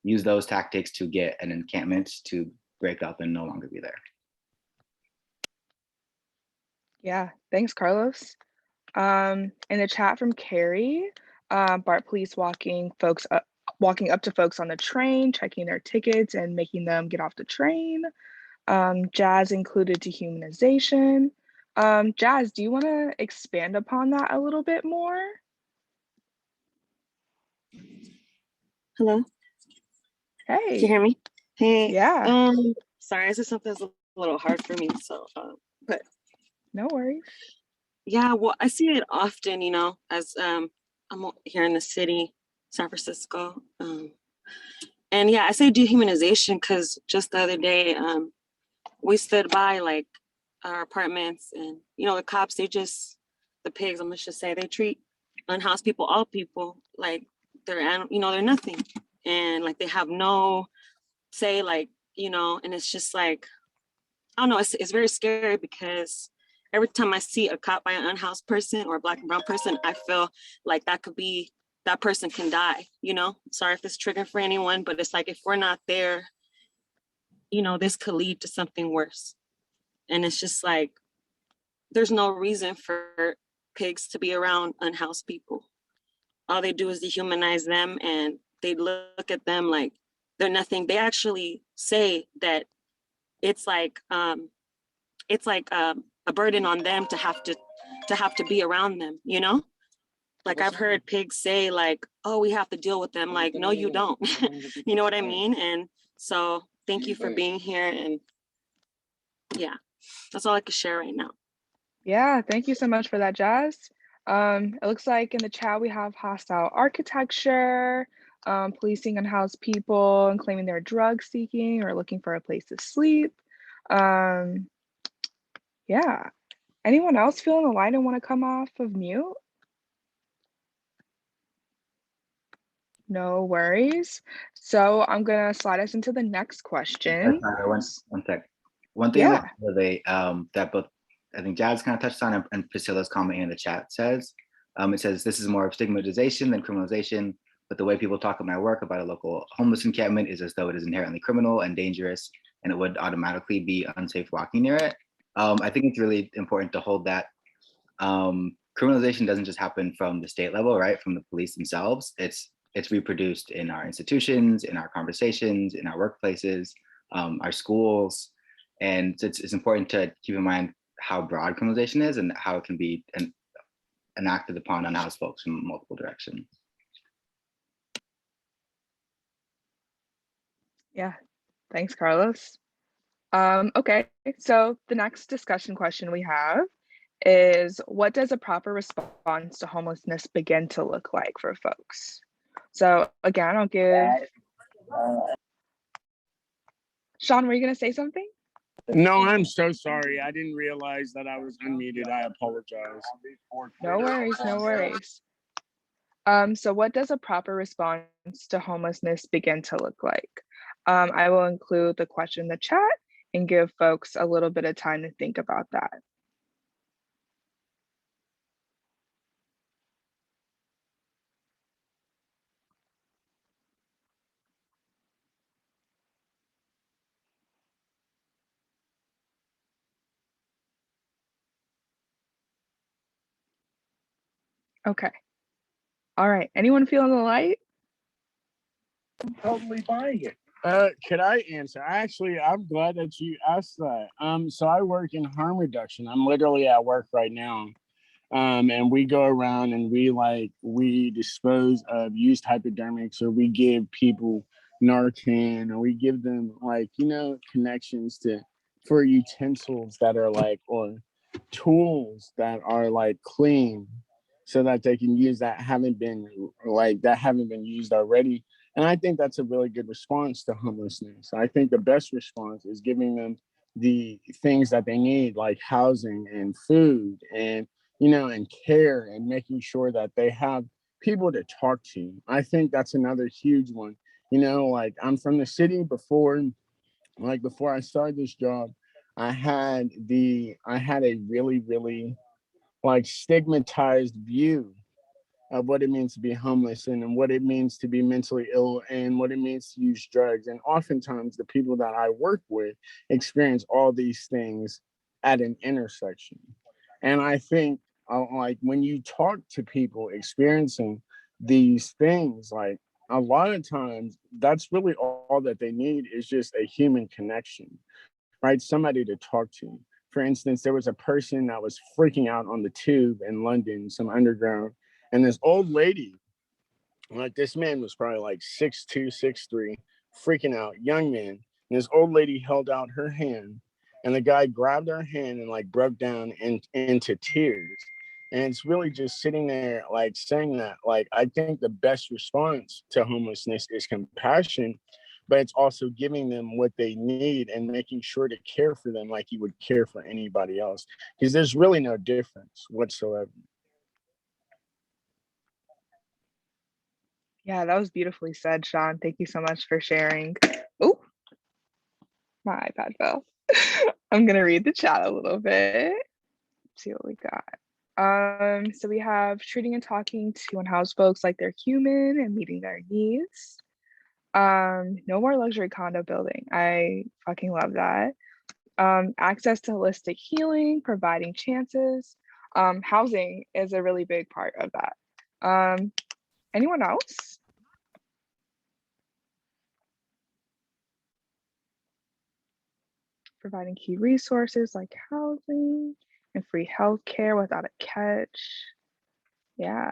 use those tactics to get an encampment to break up and no longer be there. Yeah, thanks, Carlos. In the chat from Carrie, BART police walking up to folks on the train, checking their tickets and making them get off the train. Jazz included dehumanization. Jazz, do you want to expand upon that a little bit more? Hello. Hey. Can you hear me? Hey. Yeah. Sorry, this is something that's a little hard for me. So, but no worries. Yeah, well, I see it often, as I'm here in the city, San Francisco. And yeah, I say dehumanization because just the other day, we stood by like our apartments and, the cops, the pigs, I'm just say, they treat unhoused people, all people, like they're nothing. And like they have no say, like, and it's just like, I don't know, it's very scary because every time I see a cop by an unhoused person or a Black and brown person, I feel like that person can die, Sorry if it's triggering for anyone, but it's like, if we're not there, this could lead to something worse. And it's just like, there's no reason for pigs to be around unhoused people. All they do is dehumanize them and they look at them like they're nothing. They actually say that it's like a burden on them to have to be around them, Like I've heard pigs say like, oh, we have to deal with them. Like, no, you don't. You know what I mean? And so thank you for being here. And yeah, that's all I can share right now. Yeah, thank you so much for that, Jazz. It looks like in the chat we have hostile architecture, policing unhoused people and claiming they're drug seeking or looking for a place to sleep. Yeah. Anyone else feeling the line and want to come off of mute? No worries. So I'm gonna slide us into the next question. One sec. One thing that both I think Jazz kind of touched on and Priscilla's comment in the chat says, it says this is more of stigmatization than criminalization, but the way people talk at my work about a local homeless encampment is as though it is inherently criminal and dangerous and it would automatically be unsafe walking near it. I think it's really important to hold that criminalization doesn't just happen from the state level, right? From the police themselves. It's reproduced in our institutions, in our conversations, in our workplaces, our schools. And it's important to keep in mind how broad criminalization is and how it can be enacted upon unhoused folks from multiple directions. Yeah, thanks, Carlos. Okay, so the next discussion question we have is, what does a proper response to homelessness begin to look like for folks? So again, I'll give, Sean, were you gonna say something? No, I'm so sorry. I didn't realize that I was unmuted. I apologize. No worries, no worries. So what does a proper response to homelessness begin to look like? I will include the question in the chat and give folks a little bit of time to think about that. Okay. All right. Anyone feeling the light? I'm totally buying it. Could I answer? I'm glad that you asked that. So I work in harm reduction. I'm literally at work right now. And we go around and we dispose of used hypodermics, or we give people Narcan, or we give them connections for utensils that are or tools that are clean, so that they can use that haven't been used already. And I think that's a really good response to homelessness. I think the best response is giving them the things that they need, like housing and food and, and care, and making sure that they have people to talk to. I think that's another huge one. Like, I'm from the city. Before I started this job, I had a really, really like stigmatized view of what it means to be homeless, and what it means to be mentally ill, and what it means to use drugs. And oftentimes the people that I work with experience all these things at an intersection. And I think like when you talk to people experiencing these things, like a lot of times that's really all that they need, is just a human connection, right? Somebody to talk to. For instance, there was a person that was freaking out on the tube in London, some underground, and this old lady, like, this man was probably like 6'2", 6'3", freaking out, young man. And this old lady held out her hand, and the guy grabbed her hand and like broke down into tears. And it's really just sitting there, like, saying that, like, I think the best response to homelessness is compassion, but it's also giving them what they need and making sure to care for them like you would care for anybody else, because there's really no difference whatsoever. Yeah, that was beautifully said, Sean. Thank you so much for sharing. Oh, my iPad fell. I'm gonna read the chat a little bit. See what we got. So we have treating and talking to unhoused folks like they're human and meeting their needs. No more luxury condo building. I fucking love that. Access to holistic healing, providing chances. Housing is a really big part of that. Anyone else? Providing key resources like housing and free healthcare without a catch. Yeah,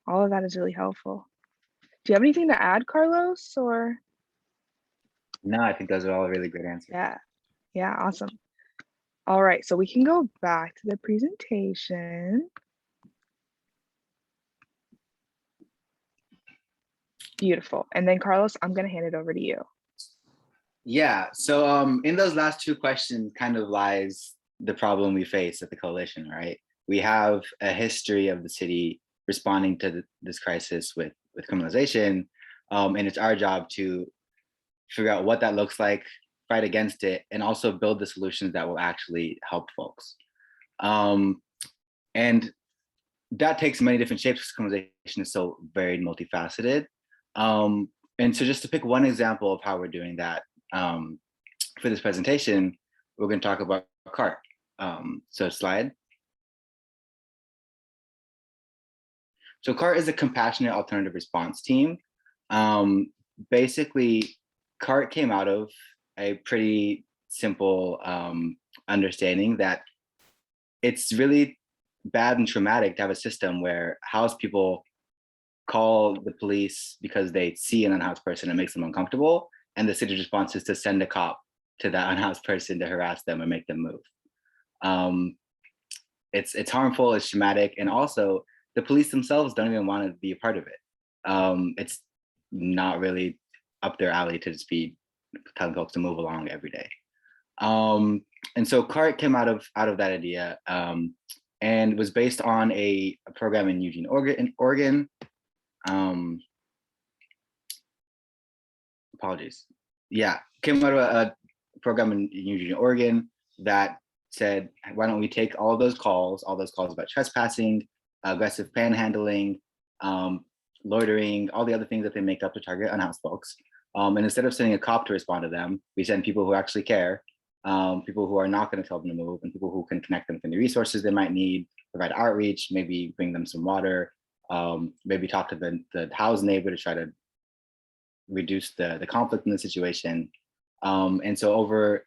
all of that is really helpful. Do you have anything to add, Carlos, or? No, I think those are all really great answers. Yeah, awesome. All right, so we can go back to the presentation. Beautiful. And then Carlos, I'm gonna hand it over to you. Yeah, so in those last two questions kind of lies the problem we face at the coalition, right? We have a history of the city responding to this crisis with criminalization, and it's our job to figure out what that looks like, fight against it, and also build the solutions that will actually help folks. And that takes many different shapes because criminalization is so very multifaceted. And so just to pick one example of how we're doing that, for this presentation, we're going to talk about CART. So slide. So CART is a compassionate alternative response team. Basically, CART came out of a pretty simple understanding that it's really bad and traumatic to have a system where housed people call the police because they see an unhoused person and makes them uncomfortable, and the city's response is to send a cop to that unhoused person to harass them and make them move. It's harmful, it's traumatic, and also the police themselves don't even want to be a part of it. It's not really up their alley to just be telling folks to move along every day. And so CART came out of that idea, and was based on a program in Eugene, Oregon. Apologies. Yeah, came out of a program in Eugene, Oregon that said, why don't we take all those calls about trespassing, aggressive panhandling, loitering, all the other things that they make up to target unhoused folks. And instead of sending a cop to respond to them, we send people who actually care, people who are not going to tell them to move, and people who can connect them with any resources they might need, provide outreach, maybe bring them some water, maybe talk to the housed neighbor to try to reduce the conflict in the situation. And so over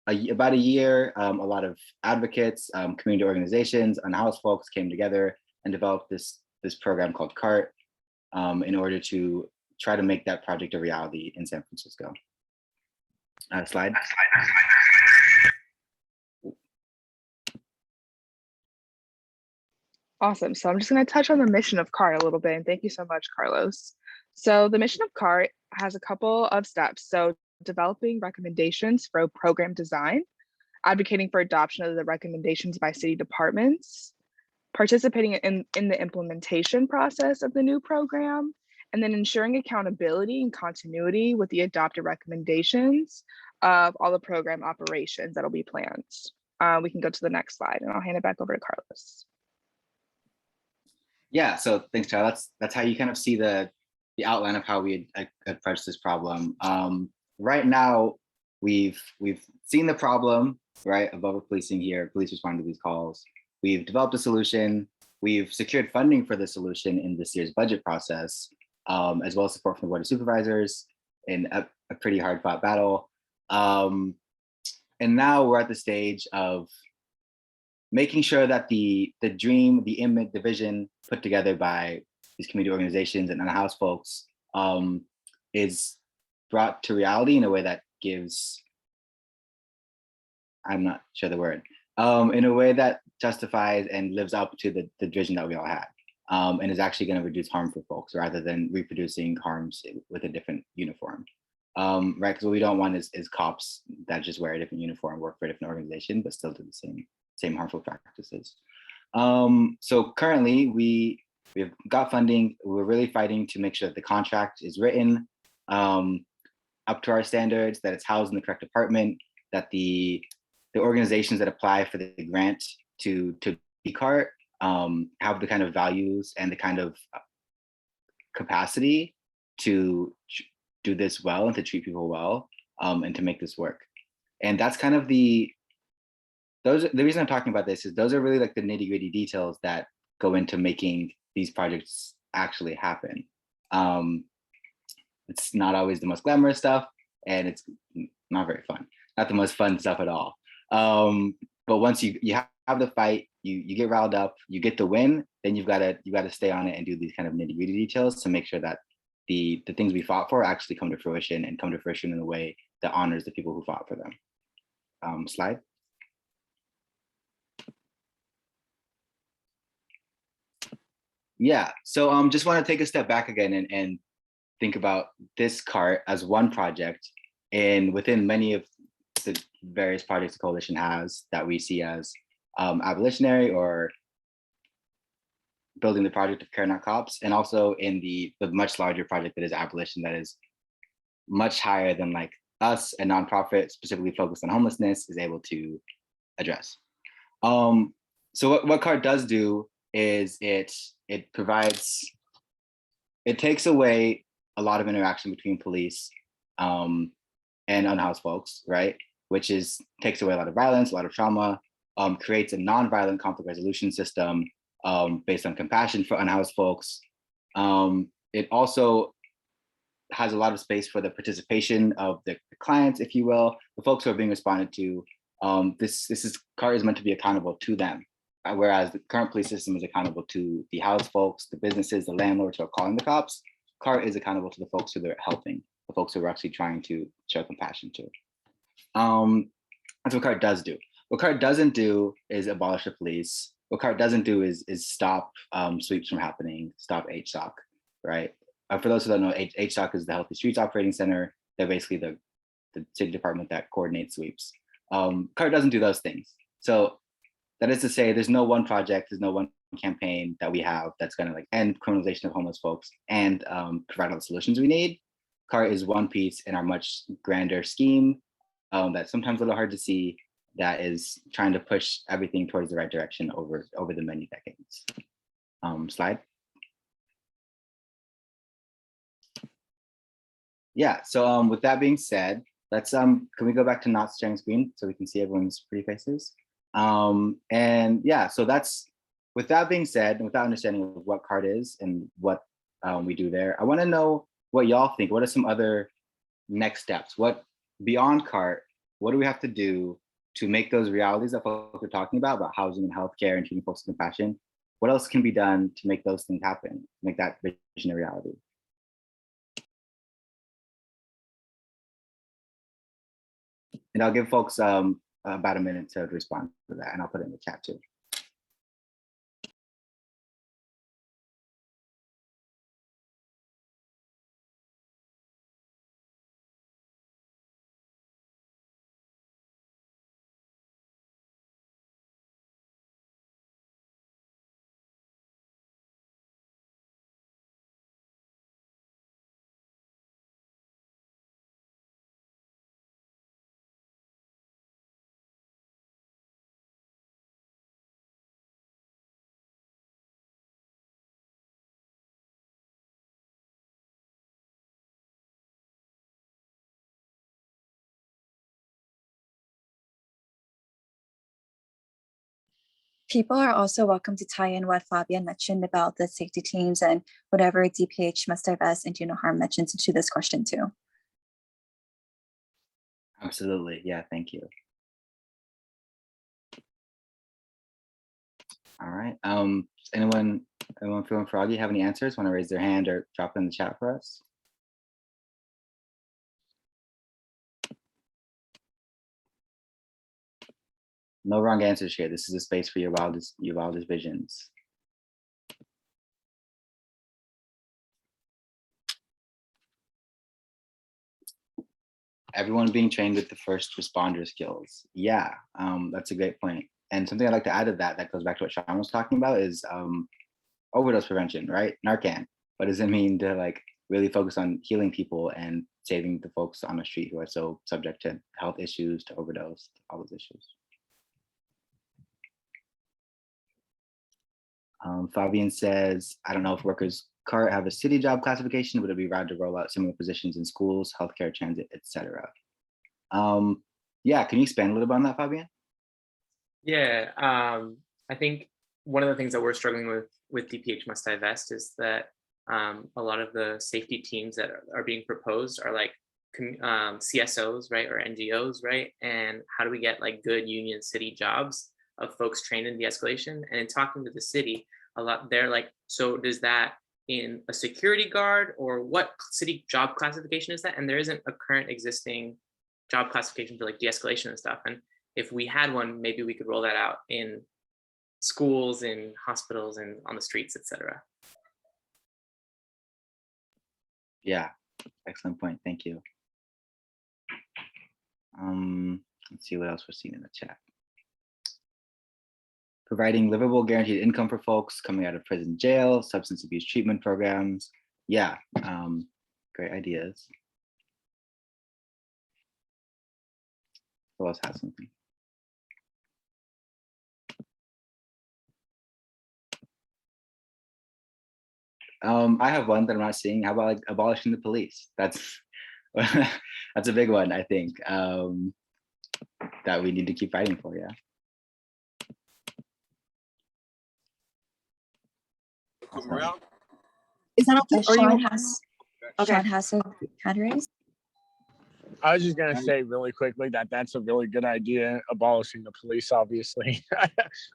about a year, a lot of advocates, community organizations, unhoused folks came together and developed this program called CART in order to try to make that project a reality in San Francisco. Slide. Awesome. So I'm just going to touch on the mission of CART a little bit, and thank you so much, Carlos. So the mission of CART has a couple of steps. So developing recommendations for program design, advocating for adoption of the recommendations by city departments, participating in the implementation process of the new program, and then ensuring accountability and continuity with the adopted recommendations of all the program operations that'll be planned. We can go to the next slide and I'll hand it back over to Carlos. Yeah, so thanks, Tyler. That's how you kind of see the outline of how we approach this problem. Right now, we've seen the problem, right, of over-policing here. Police respond to these calls. We've developed a solution. We've secured funding for the solution in this year's budget process, as well as support from the Board of Supervisors in a pretty hard-fought battle. And now we're at the stage of making sure that the dream, the image, the vision put together by these community organizations and unhoused folks is brought to reality in a way that gives, I'm not sure the word, in a way that justifies and lives up to the vision that we all had, and is actually going to reduce harm for folks rather than reproducing harms with a different uniform. Right, because what we don't want is cops that just wear a different uniform, work for a different organization, but still do the same harmful practices. So currently we've got funding. We're really fighting to make sure that the contract is written up to our standards, that it's housed in the correct department, that the organizations that apply for the grant to be CART have the kind of values and the kind of capacity to do this well and to treat people well, and to make this work. And that's kind of the reason I'm talking about this is those are really like the nitty-gritty details that go into making these projects actually happen. It's not always the most glamorous stuff, and it's not very fun. Not the most fun stuff at all. But once you have the fight, you get riled up, you get the win, then you got to stay on it and do these kind of nitty-gritty details to make sure that the things we fought for actually come to fruition, and come to fruition in a way that honors the people who fought for them. Slide. Yeah, so just want to take a step back again and think about this CART as one project, and within many of the various projects the coalition has that we see as abolitionary or building the project of Care Not Cops, and also in the much larger project that is abolition, that is much higher than like us, a nonprofit specifically focused on homelessness, is able to address. So what CART does do is it takes away a lot of interaction between police and unhoused folks, right? Which takes away a lot of violence, a lot of trauma, creates a non-violent conflict resolution system based on compassion for unhoused folks. It also has a lot of space for the participation of the clients, if you will, the folks who are being responded to. CART is meant to be accountable to them, whereas the current police system is accountable to the housed folks, the businesses, the landlords who are calling the cops. CART is accountable to the folks who they're helping, the folks who are actually trying to show compassion to. That's what CART does do. What CART doesn't do is abolish the police. What CART doesn't do is stop sweeps from happening, stop HJOC, right? For those who don't know, HJOC is the Healthy Streets Operating Center. They're basically the city department that coordinates sweeps. CART doesn't do those things. So that is to say, there's no one project, there's no one campaign that we have that's going to like end criminalization of homeless folks and provide all the solutions we need. CART is one piece in our much grander scheme that's sometimes a little hard to see, that is trying to push everything towards the right direction over the many decades. Slide. Yeah, so with that being said, let's can we go back to not sharing screen so we can see everyone's pretty faces? And yeah, so that's, with that being said, and with that understanding of what CART is and what we do there, I want to know what y'all think. What are some other next steps? What beyond CART, what do we have to do to make those realities that folks are talking about housing and healthcare and treating folks with compassion? What else can be done to make those things happen, make that vision a reality? And I'll give folks about a minute to respond to that, and I'll put it in the chat too. People are also welcome to tie in what Fabián mentioned about the safety teams and whatever DPH Must Divest and Do No Harm mentions into this question too. Absolutely. Yeah, thank you. All right. Anyone feeling froggy, have any answers? Want to raise their hand or drop it in the chat for us? No wrong answers here. This is a space for your wildest visions. Everyone being trained with the first responder skills. Yeah, that's a great point. And something I'd like to add to that goes back to what Sean was talking about is overdose prevention, right? Narcan. What does it mean to like really focus on healing people and saving the folks on the street who are so subject to health issues, to overdose, to all those issues? Fabián says, I don't know if workers currently have a city job classification, would it be right to roll out similar positions in schools, healthcare, transit, etc.? Yeah, can you expand a little bit on that, Fabián? Yeah, I think one of the things that we're struggling with DPH Must Divest is that a lot of the safety teams that are being proposed are like CSOs, right, or NGOs, right? And how do we get like good union city jobs of folks trained in de-escalation? And in talking to the city, a lot, they're like, so does that in a security guard, or what city job classification is that? And there isn't a current existing job classification for like de-escalation and stuff. And if we had one, maybe we could roll that out in schools, in hospitals, and on the streets, etc. Yeah, excellent point. Thank you. Let's see what else we're seeing in the chat. Providing livable guaranteed income for folks coming out of prison, jail, substance abuse treatment programs. Yeah, great ideas. Who else has something? I have one that I'm not seeing. How about like abolishing the police? That's that's a big one, I think, that we need to keep fighting for. Yeah. Awesome. Is that okay? Sean Okay. has a hand raised. I was just going to say really quickly that that's a really good idea, abolishing the police, obviously.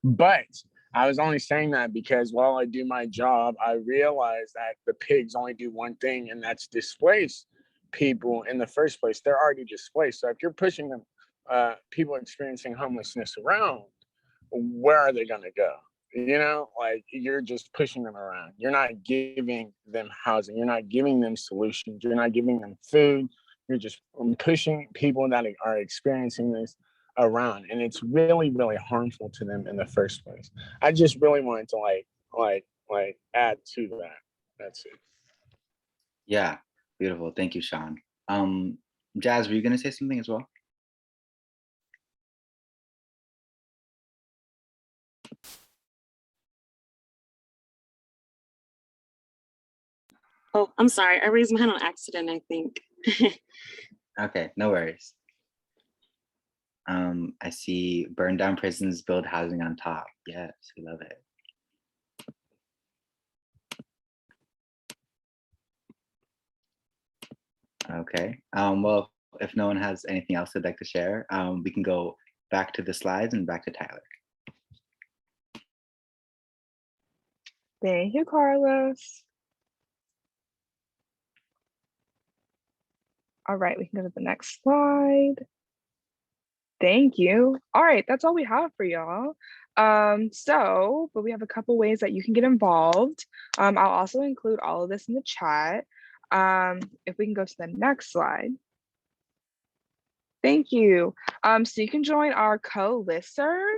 But I was only saying that because while I do my job, I realize that the pigs only do one thing, and that's displace people in the first place. They're already displaced. So if you're pushing them, people experiencing homelessness around, where are they going to go? You know, like you're just pushing them around. You're not giving them housing. You're not giving them solutions. You're not giving them food. You're just pushing people that are experiencing this around, and it's really, really harmful to them in the first place. I just really wanted to like add to that. That's it. Yeah, beautiful. Thank you, Sean. Jazz, were you gonna say something as well? Oh, I'm sorry. I raised my hand on accident, I think. Okay, no worries. I see burn down prisons, build housing on top. Yes, we love it. Okay, well, if no one has anything else they'd like to share, we can go back to the slides and back to Tyler. Thank you, Carlos. All right, we can go to the next slide. Thank you. All right, that's all we have for y'all. But we have a couple ways that you can get involved. I'll also include all of this in the chat. If we can go to the next slide. Thank you. So you can join our co-listserv.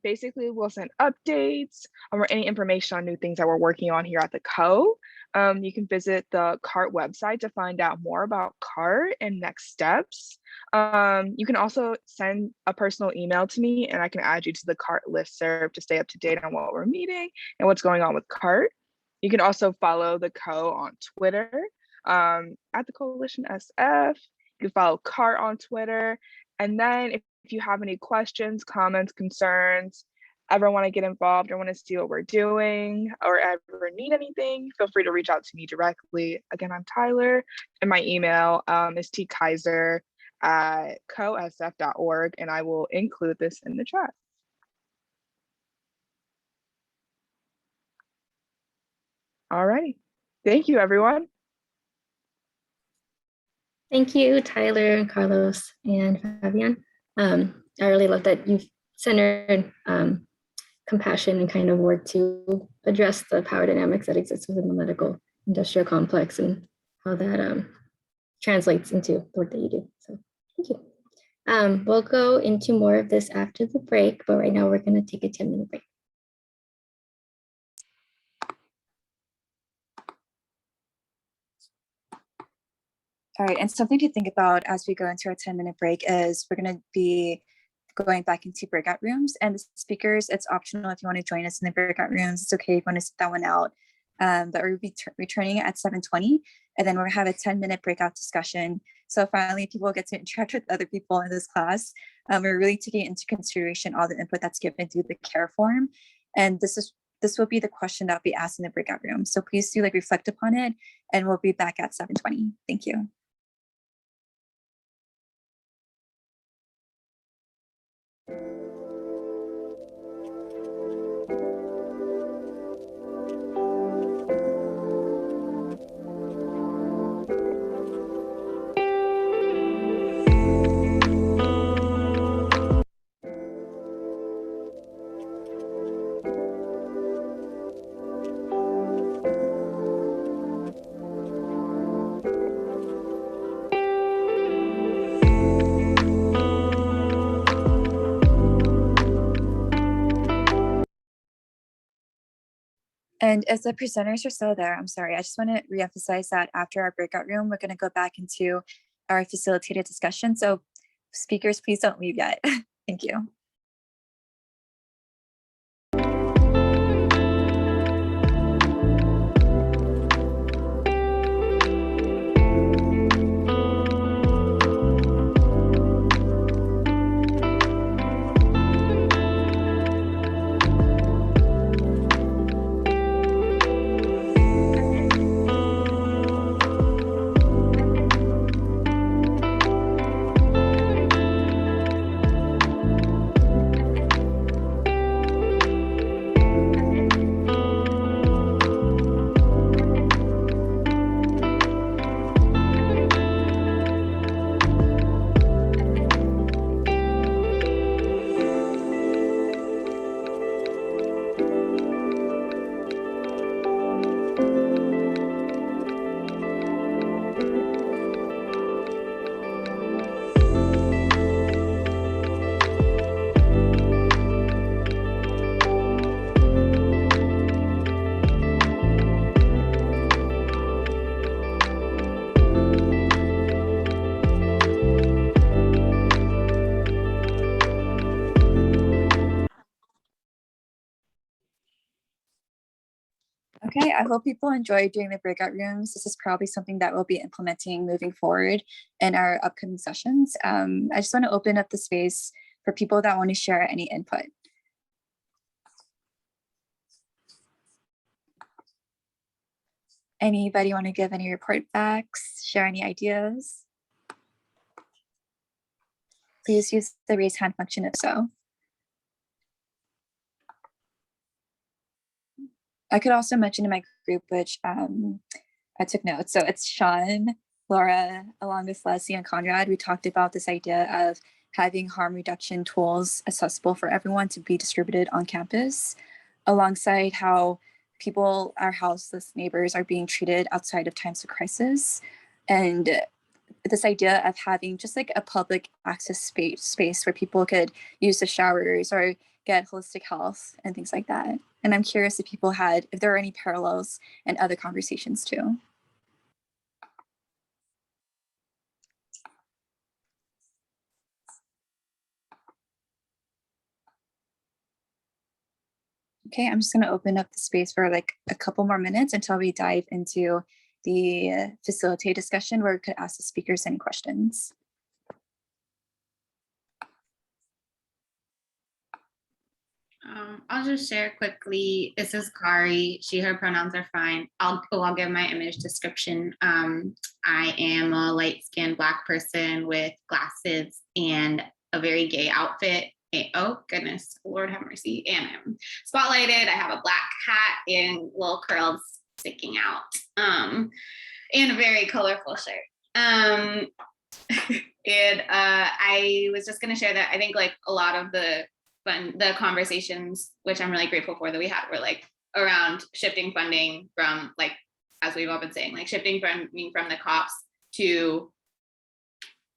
Basically, we'll send updates or any information on new things that we're working on here at the co. You can visit the CART website to find out more about CART and next steps. You can also send a personal email to me and I can add you to the CART listserv to stay up to date on what we're meeting and what's going on with CART. You can also follow the co on Twitter at the Coalition SF. You can follow CART on Twitter. And then if you have any questions, comments, concerns, ever want to get involved or want to see what we're doing or ever need anything, feel free to reach out to me directly. Again, I'm Tyler, and my email is tkyser@cosf.org, and I will include this in the chat. All righty. Thank you, everyone. Thank you, Tyler, Carlos, and Fabián. I really love that you've centered compassion and kind of work to address the power dynamics that exist within the medical industrial complex and how that translates into the work that you do. So thank you. We'll go into more of this after the break, but right now we're going to take a 10-minute break. All right, and something to think about as we go into our 10-minute break is we're going to be going back into breakout rooms, and the speakers, it's optional if you want to join us in the breakout rooms. It's okay if you want to sit that one out, but we'll be returning at 7:20, and then we'll have a 10-minute breakout discussion. So finally, people get to interact with other people in this class. We're really taking into consideration all the input that's given through the care form, and this will be the question that will be asked in the breakout room. So please do reflect upon it, and we'll be back at 7:20. Thank you. And as the presenters are still there, I'm sorry, I just want to reemphasize that after our breakout room, we're going to go back into our facilitated discussion. So speakers, please don't leave yet. Thank you. Okay, I hope people enjoy doing the breakout rooms. This is probably something that we'll be implementing moving forward in our upcoming sessions. I just want to open up the space for people that want to share any input. Anybody want to give any report backs, share any ideas? Please use the raise hand function if so. I could also mention in my group, which I took notes. So it's Sean, Laura, along with Leslie and Conrad. We talked about this idea of having harm reduction tools accessible for everyone to be distributed on campus, alongside how people, our houseless neighbors, are being treated outside of times of crisis. And this idea of having just like a public access space where people could use the showers or get holistic health and things like that. And I'm curious if people had, if there are any parallels in other conversations too. Okay, I'm just going to open up the space for like a couple more minutes until we dive into the facilitated discussion where we could ask the speakers any questions. I'll just share quickly. This is Kari. She, her pronouns are fine. I'll give my image description. I am a light-skinned Black person with glasses and a very gay outfit. Oh goodness, Lord have mercy. And I'm spotlighted. I have a black hat and little curls sticking out, and a very colorful shirt. And I was just gonna share that I think like a lot of the conversations, which I'm really grateful for, that we had, were like around shifting funding from, like, as we've all been saying, like shifting funding from the cops to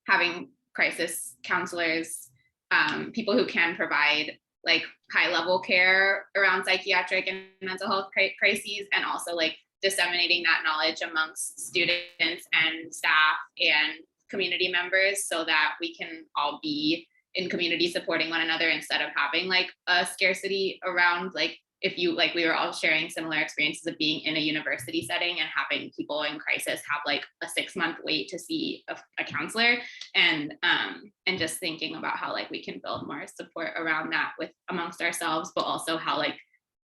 having crisis counselors, people who can provide like high level care around psychiatric and mental health crises, and also like disseminating that knowledge amongst students and staff and community members so that we can all be in community supporting one another, instead of having like a scarcity around, like, if you, like, we were all sharing similar experiences of being in a university setting and having people in crisis have like a 6-month wait to see a counselor, and just thinking about how like we can build more support around that with amongst ourselves, but also how like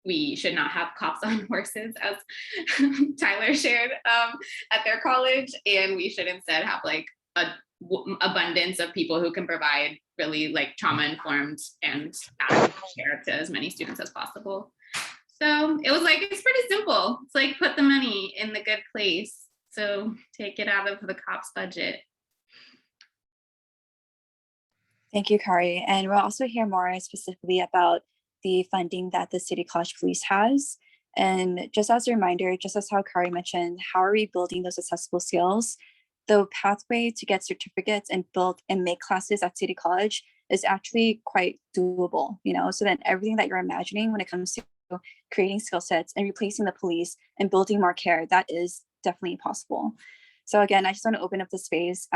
we should not have cops on horses, as Tyler shared at their college, and we should instead have like a abundance of people who can provide really like trauma-informed and adequate care to as many students as possible. So it was like, it's pretty simple. It's like, put the money in the good place. So take it out of the cops' budget. Thank you, Kari. And we'll also hear more specifically about the funding that the City College Police has. And just as a reminder, just as how Kari mentioned, how are we building those accessible skills? The pathway to get certificates and build and make classes at City College is actually quite doable, you know, so then everything that you're imagining when it comes to creating skill sets and replacing the police and building more care, that is definitely possible. So again, I just want to open up the space,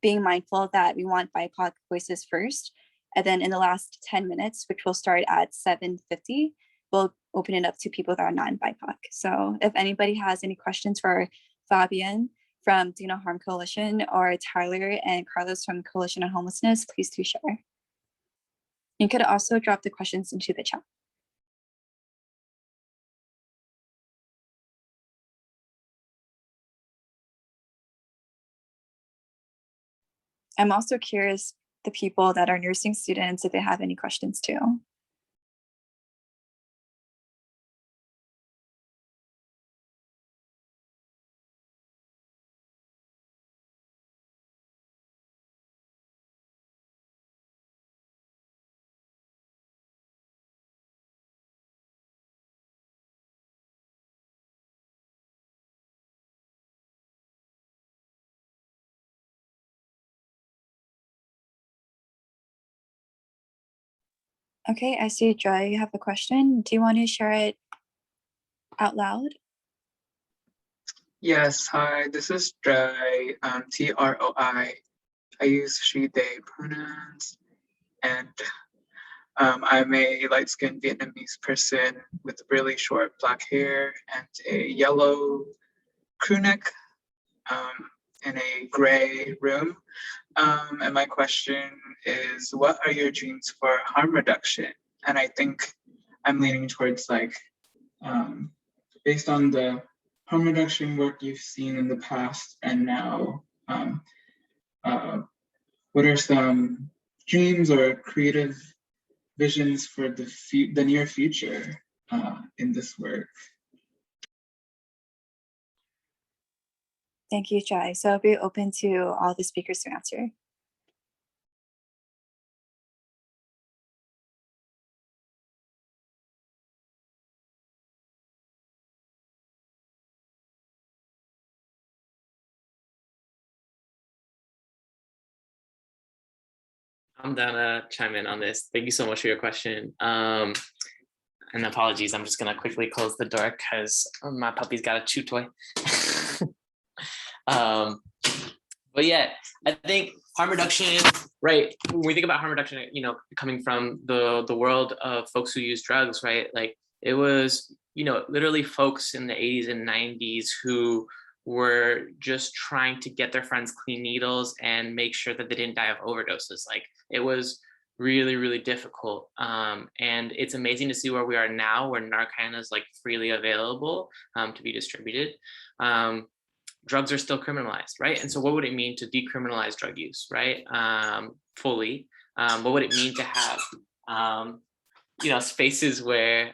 being mindful that we want BIPOC voices first. And then in the last 10 minutes, which will start at 7:50, we'll open it up to people that are non-BIPOC. So if anybody has any questions for Fabián from Do No Harm Coalition, or Tyler and Carlos from Coalition on Homelessness, please do share. You could also drop the questions into the chat. I'm also curious, the people that are nursing students, if they have any questions too. Okay, I see Joy, you have a question. Do you want to share it out loud? Yes, hi, this is Troi, Troi. I use she, they pronouns, and I'm a light-skinned Vietnamese person with really short black hair and a yellow crew neck in a gray room. And my question is, what are your dreams for harm reduction? And I think I'm leaning towards like, based on the harm reduction work you've seen in the past and now, what are some dreams or creative visions for the near future in this work? Thank you, Joy. So I'll be open to all the speakers to answer. I'm down to chime in on this. Thank you so much for your question. And apologies, I'm just gonna quickly close the door because my puppy's got a chew toy. But yeah, I think harm reduction, right? When we think about harm reduction, you know, coming from the world of folks who use drugs, right? Like it was, you know, literally folks in the 80s and 90s who were just trying to get their friends clean needles and make sure that they didn't die of overdoses. Like it was really, really difficult. And it's amazing to see where we are now, where Narcan is like freely available to be distributed. Drugs are still criminalized, right? And so what would it mean to decriminalize drug use, right? Fully. What would it mean to have, spaces where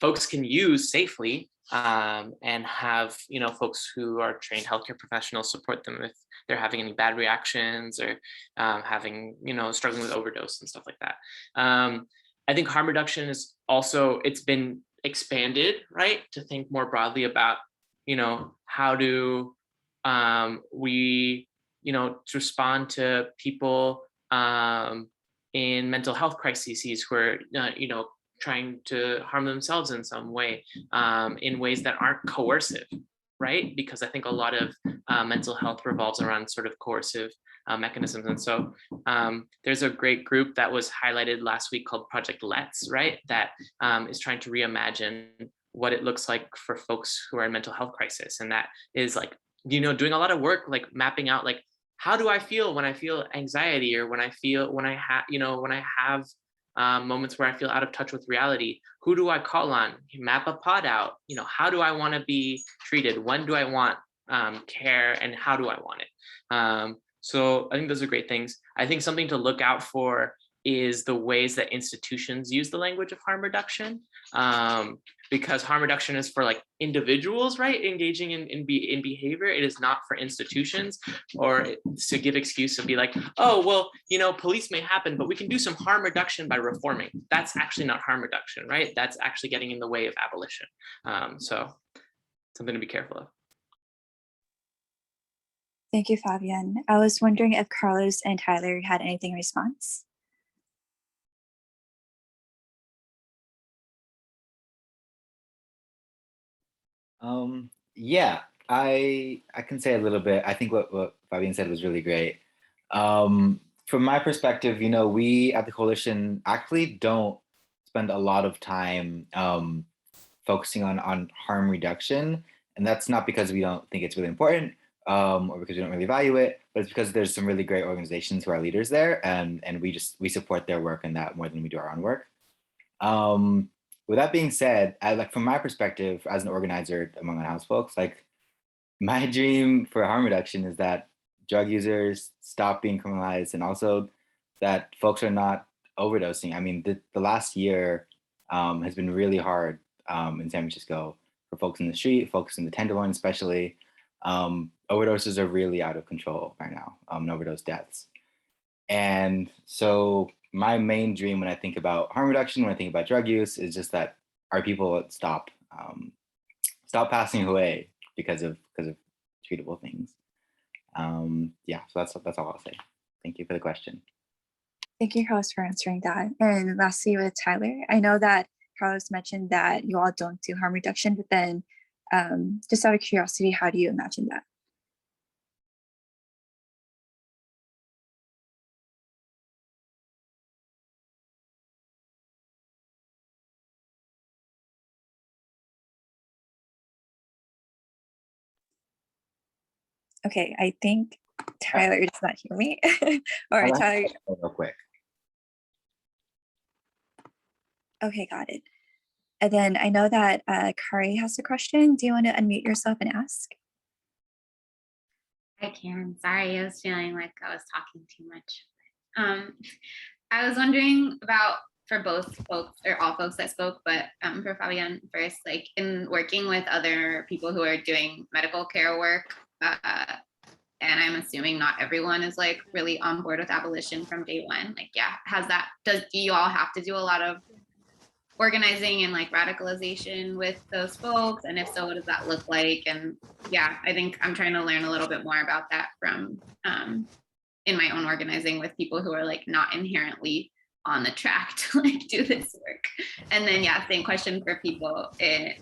folks can use safely and have, folks who are trained healthcare professionals support them if they're having any bad reactions or having, struggling with overdose and stuff like that. I think harm reduction is also, it's been expanded, right? To think more broadly about, how do we, respond to people in mental health crises who are, trying to harm themselves in some way, in ways that aren't coercive, right? Because I think a lot of mental health revolves around sort of coercive mechanisms. And so there's a great group that was highlighted last week called Project Let's, right? That is trying to reimagine what it looks like for folks who are in mental health crisis. And that is like, doing a lot of work, like mapping out, like, how do I feel when I feel anxiety, or when I have moments where I feel out of touch with reality? Who do I call on? Map a pod out. How do I want to be treated? When do I want care, and how do I want it? So I think those are great things. I think something to look out for is the ways that institutions use the language of harm reduction, because harm reduction is for like individuals, right? Engaging in behavior. It is not for institutions, or to give excuse to be like, oh, well, police may happen, but we can do some harm reduction by reforming. That's actually not harm reduction, right? That's actually getting in the way of abolition. So something to be careful of. Thank you, Fabián. I was wondering if Carlos and Tyler had anything in response. Yeah, I can say a little bit. I think what Fabián said was really great. From my perspective, we at the Coalition actually don't spend a lot of time focusing on harm reduction. And that's not because we don't think it's really important or because we don't really value it, but it's because there's some really great organizations who are leaders there, and we support their work in that more than we do our own work. With that being said, from my perspective as an organizer among unhoused folks, my dream for harm reduction is that drug users stop being criminalized, and also that folks are not overdosing. I mean, the last year has been really hard in San Francisco for folks in the street, folks in the Tenderloin especially. Overdoses are really out of control right now, overdose deaths. And so my main dream when I think about harm reduction, when I think about drug use, is just that our people stop passing away because of treatable things. Yeah, so that's all I'll say. Thank you for the question. Thank you, Carlos, for answering that. And lastly, with Tyler, I know that Carlos mentioned that you all don't do harm reduction, but then just out of curiosity, how do you imagine that? Okay, I think Tyler does not hear me. All right, Tyler. Real quick. Okay, got it. And then I know that Kari has a question. Do you want to unmute yourself and ask? I can. Sorry, I was feeling like I was talking too much. I was wondering about, for both folks, or all folks that spoke, but for Fabián first, like in working with other people who are doing medical care work, and I'm assuming not everyone is like really on board with abolition from day one. Like, yeah, do you all have to do a lot of organizing and like radicalization with those folks? And if so, what does that look like? And yeah, I think I'm trying to learn a little bit more about that from in my own organizing with people who are like not inherently on the track to like do this work. And then yeah, same question for people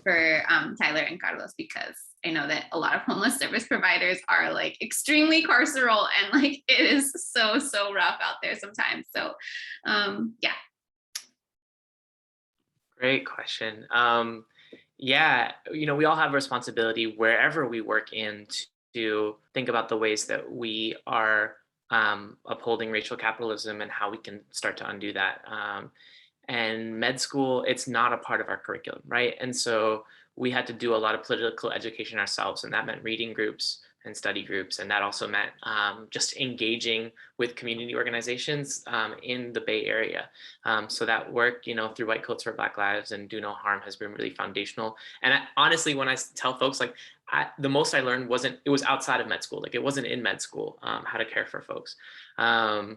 for Tyler and Carlos, because I know that a lot of homeless service providers are like extremely carceral, and like it is so rough out there sometimes. So yeah. Great question. Yeah, we all have a responsibility wherever we work in to think about the ways that we are upholding racial capitalism and how we can start to undo that. And med school, it's not a part of our curriculum, right? And so we had to do a lot of political education ourselves, and that meant reading groups and study groups, and that also meant just engaging with community organizations in the Bay Area. So that work, through White Coats for Black Lives and Do No Harm has been really foundational. And honestly, when I tell folks, like, the most I learned it was outside of med school. Like, it wasn't in med school, how to care for folks. I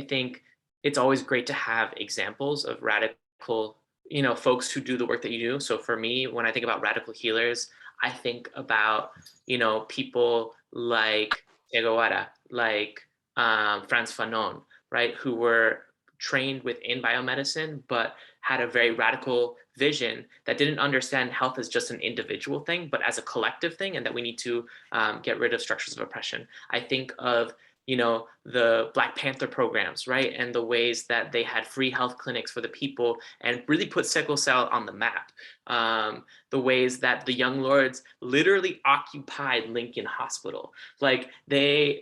think it's always great to have examples of radical, folks who do the work that you do. So for me, when I think about radical healers, I think about, people like Che Guevara, like Franz Fanon, right, who were trained within biomedicine, but had a very radical vision that didn't understand health as just an individual thing, but as a collective thing, and that we need to get rid of structures of oppression. I think of the Black Panther programs, right? And the ways that they had free health clinics for the people and really put sickle cell on the map. The ways that the Young Lords literally occupied Lincoln Hospital. Like, they,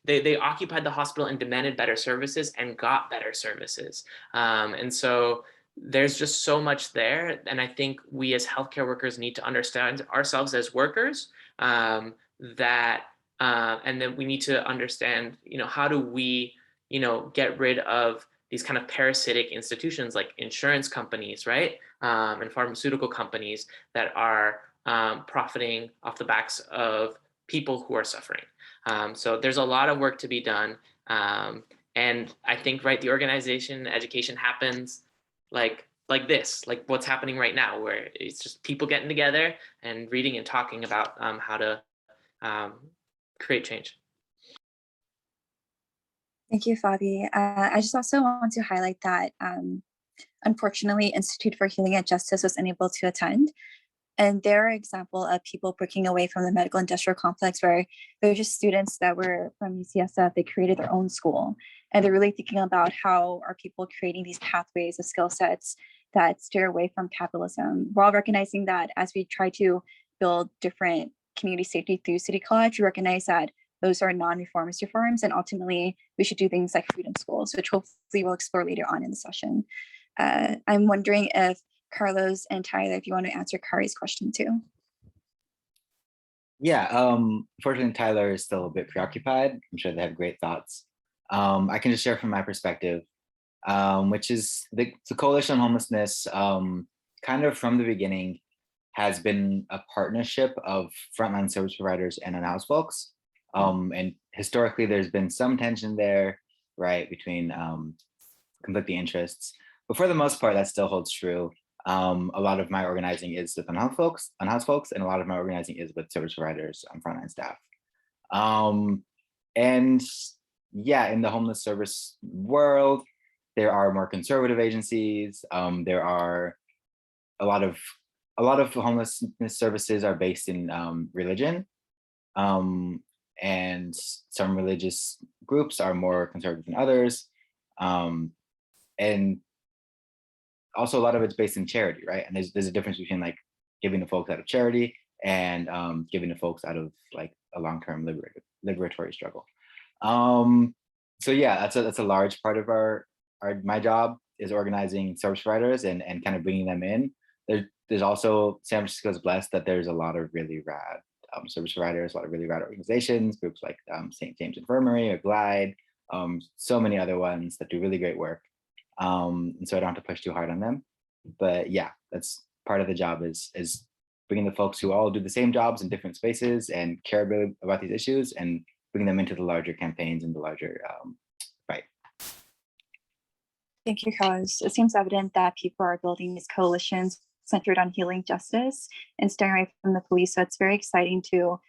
they occupied the hospital and demanded better services and got better services. And so there's just so much there. And I think we as healthcare workers need to understand ourselves as workers, and then we need to understand, how do we, get rid of these kind of parasitic institutions like insurance companies, right? And pharmaceutical companies that are profiting off the backs of people who are suffering. So there's a lot of work to be done. And I think, right, the organization education happens like this, like what's happening right now, where it's just people getting together and reading and talking about how to create change. Thank you, Fabi. I just also want to highlight that, unfortunately, Institute for Healing and Justice was unable to attend. And they're an example of people breaking away from the medical industrial complex, where they're just students that were from UCSF. They created their own school. And they're really thinking about how are people creating these pathways of skill sets that steer away from capitalism, while recognizing that as we try to build different community safety through City College, we recognize that those are non-reformist reforms, and ultimately we should do things like freedom schools, which hopefully we'll explore later on in the session. I'm wondering if Carlos and Tyler, if you want to answer Kari's question too. Yeah, unfortunately, Tyler is still a bit preoccupied. I'm sure they have great thoughts. I can just share from my perspective, which is the Coalition on Homelessness, kind of from the beginning, has been a partnership of frontline service providers and unhoused folks. And historically, there's been some tension there, right, between conflicting interests. But for the most part, that still holds true. A lot of my organizing is with unhoused folks, and a lot of my organizing is with service providers and frontline staff. And yeah, in the homeless service world, there are more conservative agencies. There are a lot of homelessness services are based in religion. And some religious groups are more conservative than others. And also a lot of it's based in charity, right? And there's a difference between like giving to folks out of charity and giving to folks out of like a long-term liberatory struggle. So yeah, that's a large part of my job is organizing service providers and kind of bringing them in. There's also, San Francisco is blessed that there's a lot of really rad service providers, a lot of really rad organizations, groups like St. James Infirmary or Glide, so many other ones that do really great work. And so I don't have to push too hard on them. But yeah, that's part of the job is bringing the folks who all do the same jobs in different spaces and care about these issues and bring them into the larger campaigns and the larger fight. Thank you, Carlos. It seems evident that people are building these coalitions centered on healing justice and staying away from the police. So it's very exciting to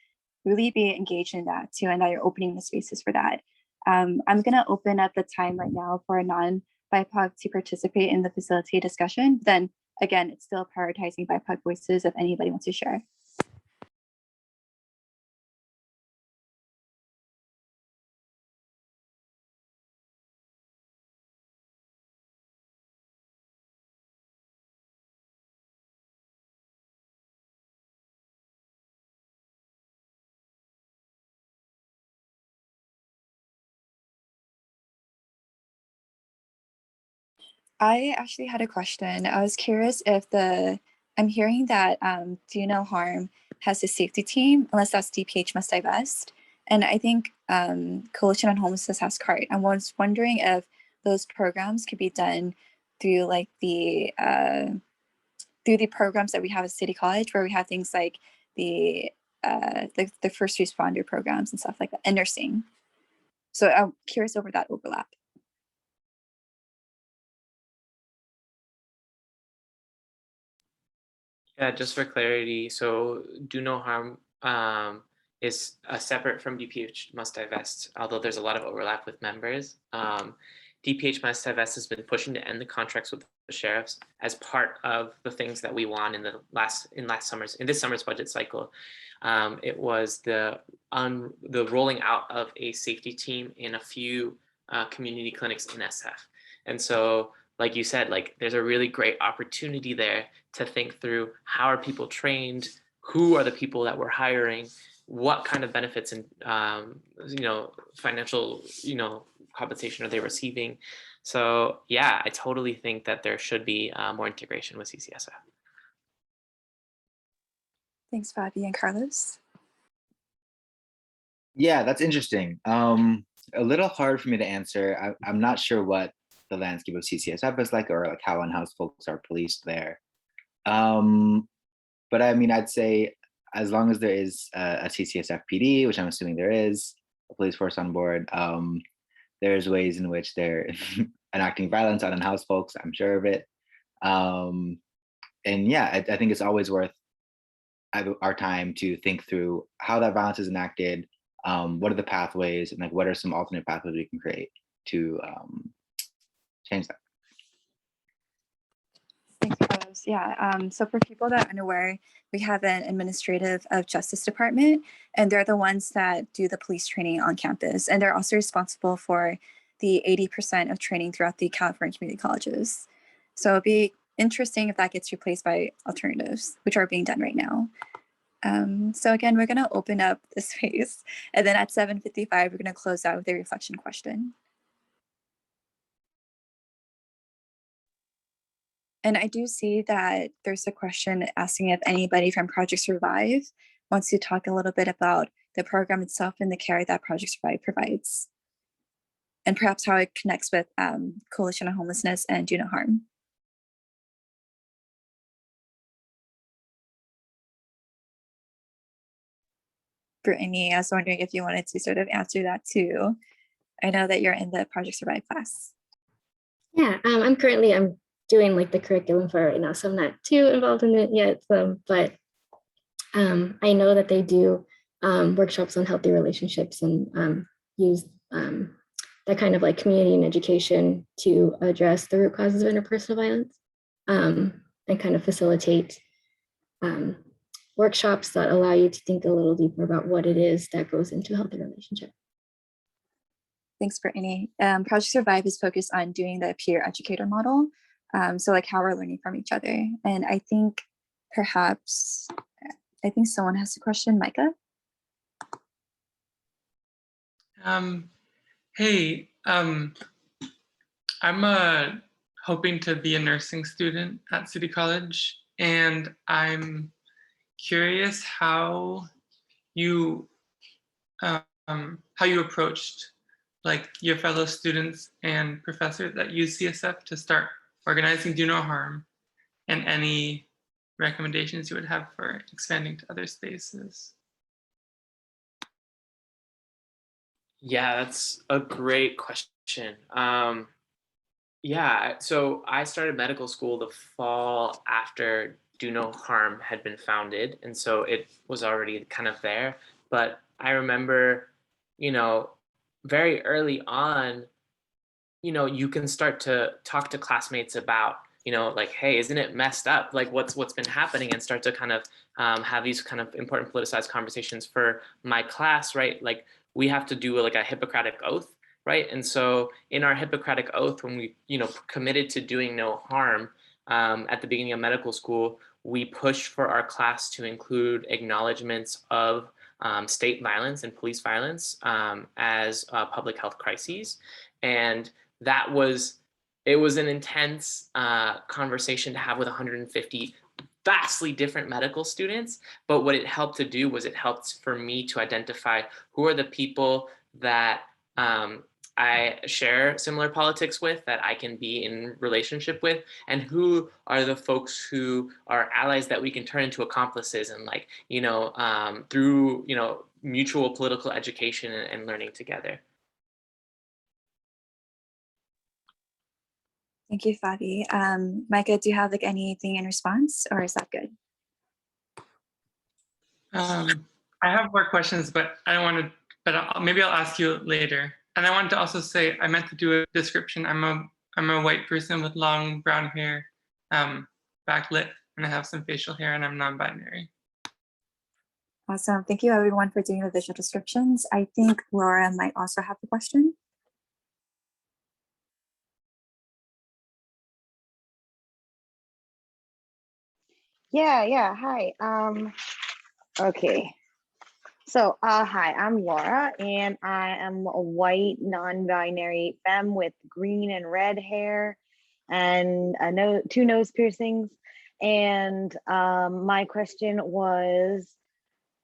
really be engaged in that too, and that you're opening the spaces for that. I'm going to open up the time right now for a non-BIPOC to participate in the facilitated discussion. Then again, it's still prioritizing BIPOC voices if anybody wants to share. I actually had a question. I was curious if I'm hearing that Do No Harm has a safety team, unless that's DPH Must Divest. And I think Coalition on Homelessness has CART. I was wondering if those programs could be done through like through the programs that we have at City College, where we have things like the first responder programs and stuff like that, and nursing. So I'm curious over that overlap. Yeah, just for clarity, so Do No Harm is separate from DPH Must Divest, although there's a lot of overlap with members. DPH Must Divest has been pushing to end the contracts with the sheriffs as part of the things that we won in this summer's budget cycle. It was the rolling out of a safety team in a few community clinics in SF. And so, like you said, like there's a really great opportunity there to think through how are people trained, who are the people that we're hiring, what kind of benefits and financial compensation are they receiving. So yeah, I totally think that there should be more integration with CCSF. Thanks, Fabi and Carlos. Yeah, that's interesting. A little hard for me to answer. I'm not sure what the landscape of CCSF is like, or like how unhoused folks are policed there. But I mean, I'd say as long as there is a CCSF PD, which I'm assuming there is, a police force on board, there's ways in which they're enacting violence on unhoused folks, I'm sure of it. And yeah, I think it's always worth our time to think through how that violence is enacted, what are the pathways, and like what are some alternate pathways we can create to change that. Thanks, Carlos. Yeah, so for people that are unaware, we have an administrative of justice department, and they're the ones that do the police training on campus. And they're also responsible for the 80% of training throughout the California community colleges. So it'd be interesting if that gets replaced by alternatives, which are being done right now. So again, we're gonna open up the space, and then at 7:55, we're gonna close out with a reflection question. And I do see that there's a question asking if anybody from Project Survive wants to talk a little bit about the program itself and the care that Project Survive provides, and perhaps how it connects with Coalition on Homelessness and Do No Harm. Brittany, I was wondering if you wanted to sort of answer that too. I know that you're in the Project Survive class. Yeah, I'm doing like the curriculum for it right now, so I'm not too involved in it yet. But I know that they do workshops on healthy relationships and use that kind of like community and education to address the root causes of interpersonal violence and kind of facilitate workshops that allow you to think a little deeper about what it is that goes into a healthy relationship. Thanks, Brittany. Project Survive is focused on doing the peer educator model. So like how we're learning from each other. And I think someone has a question, Micah. Hey, I'm hoping to be a nursing student at City College, and I'm curious how you approached like your fellow students and professors at UCSF to start organizing Do No Harm, and any recommendations you would have for expanding to other spaces. Yeah, that's a great question. Yeah, so I started medical school the fall after Do No Harm had been founded, and so it was already kind of there. But I remember, very early on, you can start to talk to classmates about, like, hey, isn't it messed up? Like what's been happening, and start to kind of have these kind of important politicized conversations. For my class, right? Like we have to do like a Hippocratic oath, right? And so in our Hippocratic oath, when we, committed to doing no harm at the beginning of medical school, we pushed for our class to include acknowledgements of state violence and police violence as public health crises. And that was it was an intense conversation to have with 150 vastly different medical students. But what it helped to do was it helped for me to identify who are the people that I share similar politics with, that I can be in relationship with, and who are the folks who are allies that we can turn into accomplices, and like, through, mutual political education and learning together. Thank you, Fabi. Micah, do you have like anything in response, or is that good? I have more questions, but I don't want to, maybe I'll ask you later. And I wanted to also say, I meant to do a description. I'm a white person with long brown hair, backlit, and I have some facial hair, and I'm non-binary. Awesome. Thank you everyone for doing the visual descriptions. I think Laura might also have a question. Yeah, hi. Okay. So, hi, I'm Laura, and I am a white, non-binary femme with green and red hair, and two nose piercings. And my question was,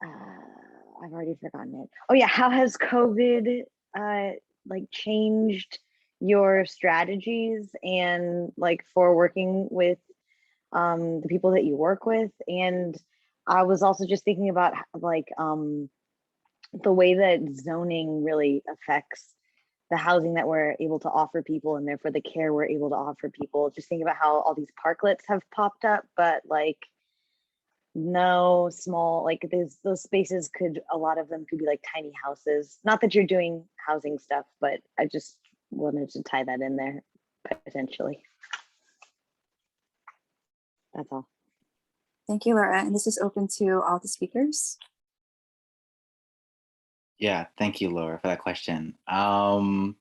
I've already forgotten it. Oh yeah, how has COVID like changed your strategies and like for working with the people that you work with? And I was also just thinking about like the way that zoning really affects the housing that we're able to offer people, and therefore the care we're able to offer people. Just thinking about how all these parklets have popped up, but like no small, like those spaces could, a lot of them could be like tiny houses. Not that you're doing housing stuff, but I just wanted to tie that in there potentially. That's all. Thank you, Laura. And this is open to all the speakers. Yeah, thank you, Laura, for that question. I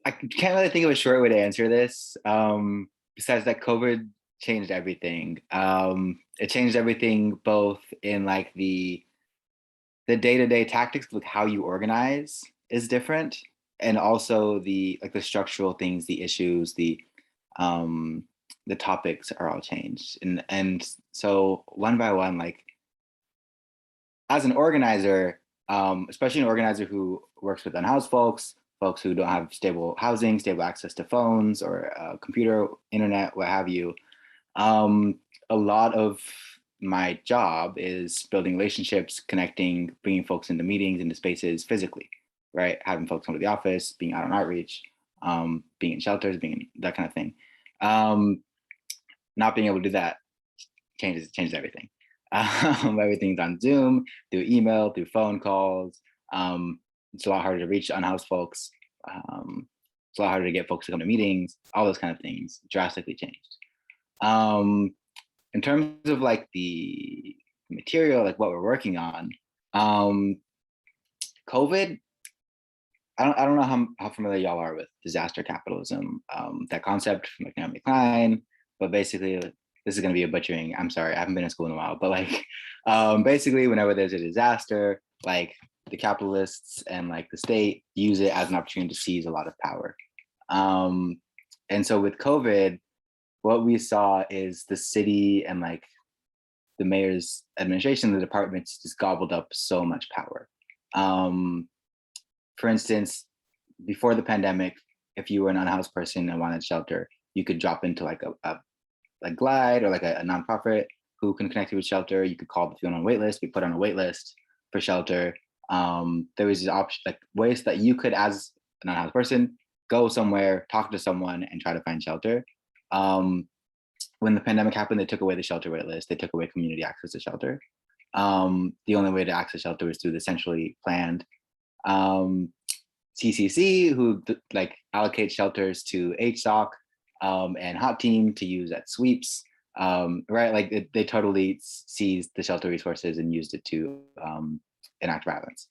can't really think of a short way to answer this, besides that COVID changed everything. It changed everything both in like the day-to-day tactics, like how you organize is different, and also the structural things, the issues, the topics are all changed. And so one by one, like as an organizer, especially an organizer who works with unhoused folks who don't have stable housing, stable access to phones or computer, internet, what have you, a lot of my job is building relationships, connecting, bringing folks into meetings, into spaces physically, right? Having folks come to the office, being out on outreach, being in shelters, being in that kind of thing. Not being able to do that changes everything. Everything's on Zoom, through email, through phone calls. It's a lot harder to reach unhoused folks. It's a lot harder to get folks to come to meetings. All those kind of things drastically changed. In terms of like the material, like what we're working on, COVID, I don't know how familiar y'all are with disaster capitalism, that concept from like Naomi Klein, but basically this is going to be a butchering. I'm sorry, I haven't been in school in a while, but like basically whenever there's a disaster, like the capitalists and like the state use it as an opportunity to seize a lot of power. And so with COVID, what we saw is the city and like the mayor's administration, the departments just gobbled up so much power. For instance, before the pandemic, if you were an unhoused person and wanted shelter, you could drop into like a Glide or like a nonprofit who can connect you with shelter. You could call the field on a wait list, be put on a wait list for shelter. There was this option, like ways that you could, as an unhoused person, go somewhere, talk to someone, and try to find shelter. When the pandemic happened, they took away the shelter wait list. They took away community access to shelter. The only way to access shelter was through the centrally planned CCC, who like allocates shelters to HJoc and Hot Team to use at sweeps, right? Like they totally seized the shelter resources and used it to enact violence.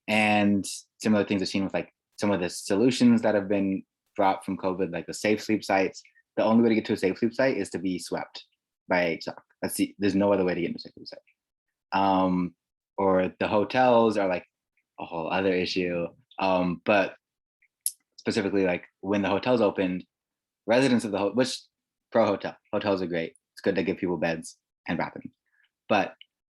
And similar things are seen with like some of the solutions that have been brought from COVID, like the safe sleep sites. The only way to get to a safe sleep site is to be swept by HJoc. There's no other way to get into a safe sleep site. Or the hotels are like a whole other issue. But specifically like when the hotels opened, residents of the which pro hotel, hotels are great. It's good to give people beds and bathrooms. But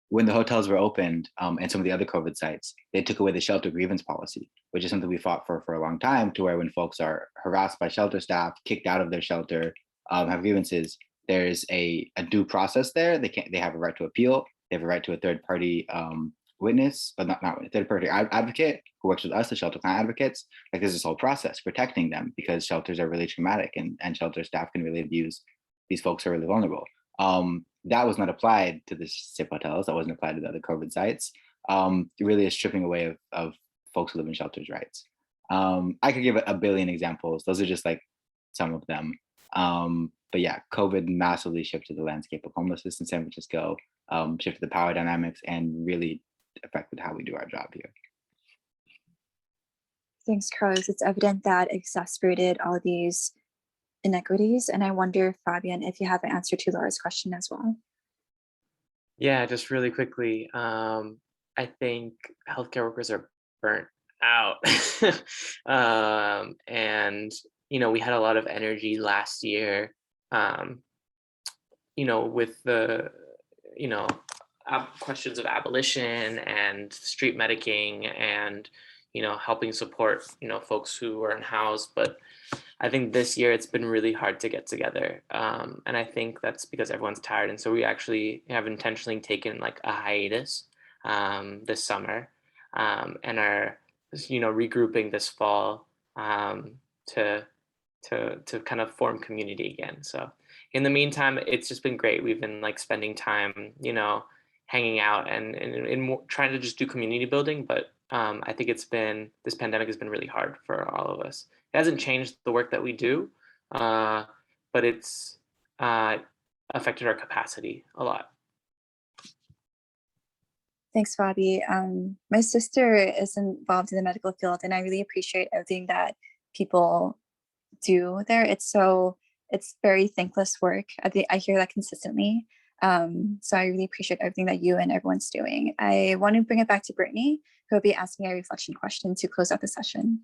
when the hotels were opened and some of the other COVID sites, they took away the shelter grievance policy, which is something we fought for a long time, to where when folks are harassed by shelter staff, kicked out of their shelter, have grievances, there's a due process there. They have a right to appeal. They have a right to a third party witness, but not a third party advocate who works with us, the shelter client advocates. Like there's this whole process protecting them, because shelters are really traumatic and shelter staff can really abuse these folks who are really vulnerable. That was not applied to the SIP hotels. That wasn't applied to the other COVID sites. It really is stripping away of folks who live in shelters' rights. I could give a billion examples. Those are just like some of them. But yeah, COVID massively shifted the landscape of homelessness in San Francisco, shifted the power dynamics, and really affected how we do our job here. Thanks, Carlos. It's evident that exacerbated all these inequities. And I wonder, Fabián, if you have an answer to Laura's question as well. Yeah, just really quickly. I think healthcare workers are burnt out. And, we had a lot of energy last year, with the, questions of abolition and street medicing and, helping support, folks who are unhoused. But I think this year it's been really hard to get together. And I think that's because everyone's tired. And so we actually have intentionally taken like a hiatus this summer and are, regrouping this fall to kind of form community again. So in the meantime, it's just been great. We've been like spending time, hanging out and trying to just do community building. But I think this pandemic has been really hard for all of us. It hasn't changed the work that we do, but it's affected our capacity a lot. Thanks, Fabi. My sister is involved in the medical field, and I really appreciate everything that people do there. It's very thankless work. I hear that consistently. So I really appreciate everything that you and everyone's doing. I want to bring it back to Brittany, who will be asking a reflection question to close out the session.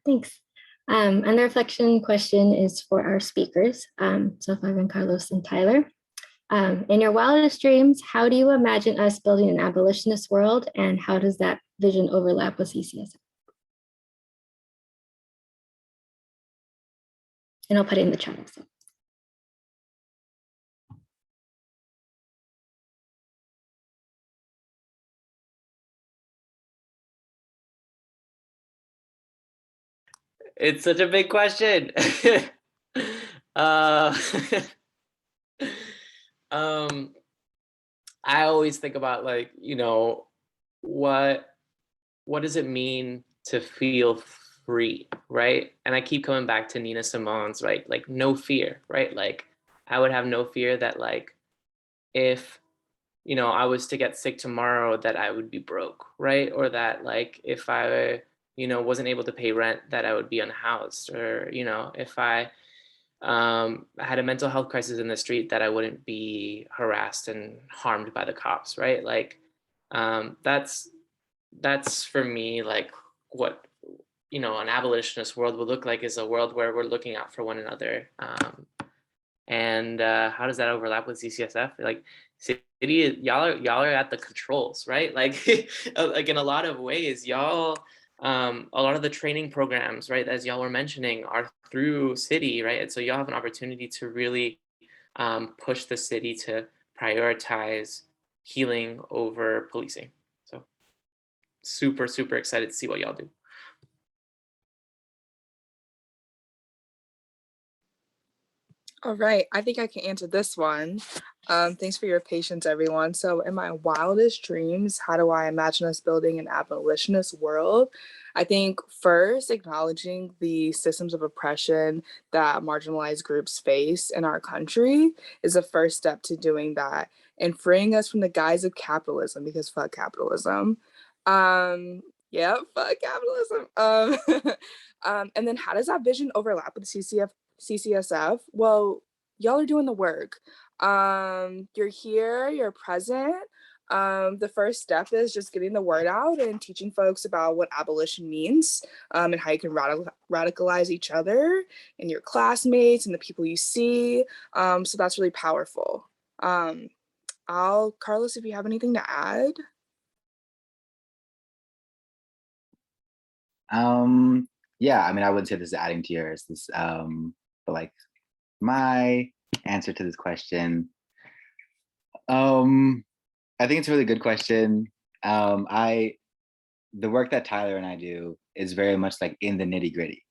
Thanks. And the reflection question is for our speakers. So Fabián, Carlos, and Tyler. In your wildest dreams, how do you imagine us building an abolitionist world, and how does that vision overlap with CCSF? And I'll put it in the chat also. It's such a big question. I always think about like, what does it mean to feel free, right? And I keep coming back to Nina Simone's, right? Like no fear, right? Like I would have no fear that like, if, I was to get sick tomorrow, that I would be broke, right? Or that like, if I, wasn't able to pay rent, that I would be unhoused, or, if I had a mental health crisis in the street, that I wouldn't be harassed and harmed by the cops, right? Like, that's for me, like what, an abolitionist world would look like, is a world where we're looking out for one another. And how does that overlap with CCSF? Like, city, y'all are at the controls, right? Like, like in a lot of ways, y'all, a lot of the training programs, right, as y'all were mentioning, are through city, right? And so y'all have an opportunity to really push the city to prioritize healing over policing. So super, super excited to see what y'all do. All right, I think I can answer this one. Thanks for your patience, everyone. So in my wildest dreams, how do I imagine us building an abolitionist world? I think first, acknowledging the systems of oppression that marginalized groups face in our country is the first step to doing that, and freeing us from the guise of capitalism, because fuck capitalism. Yeah, fuck capitalism. And then how does that vision overlap with CCSF? Well, y'all are doing the work. You're here, you're present. The first step is just getting the word out and teaching folks about what abolition means, and how you can radicalize each other and your classmates and the people you see. So that's really powerful. Carlos, if you have anything to add. Yeah, I mean, I wouldn't say this is adding to yours, but like my answer to this question, I think it's a really good question. The work that Tyler and I do is very much like in the nitty gritty,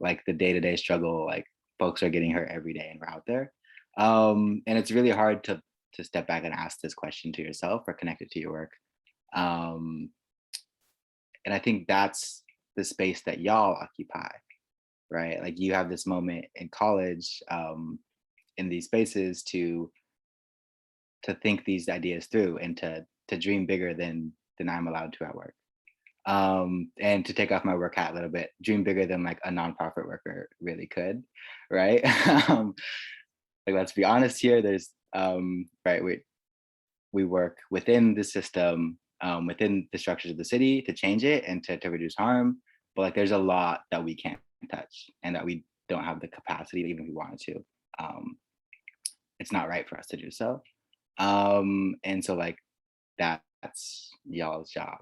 like the day-to-day struggle, like folks are getting hurt every day and we're out there. And it's really hard to step back and ask this question to yourself or connect it to your work. And I think that's the space that y'all occupy, right? Like you have this moment in college, in these spaces to think these ideas through and to dream bigger than I'm allowed to at work. And to take off my work hat a little bit, dream bigger than like a nonprofit worker really could, right? Like, let's be honest here, there's, right, we work within the system, within the structures of the city to change it and to reduce harm. But like, there's a lot that we can't touch and that we don't have the capacity, even if we wanted to. It's not right for us to do so. And so like, that's y'all's job.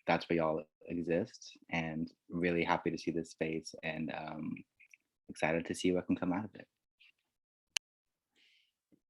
That's where y'all exist, and really happy to see this space and excited to see what can come out of it.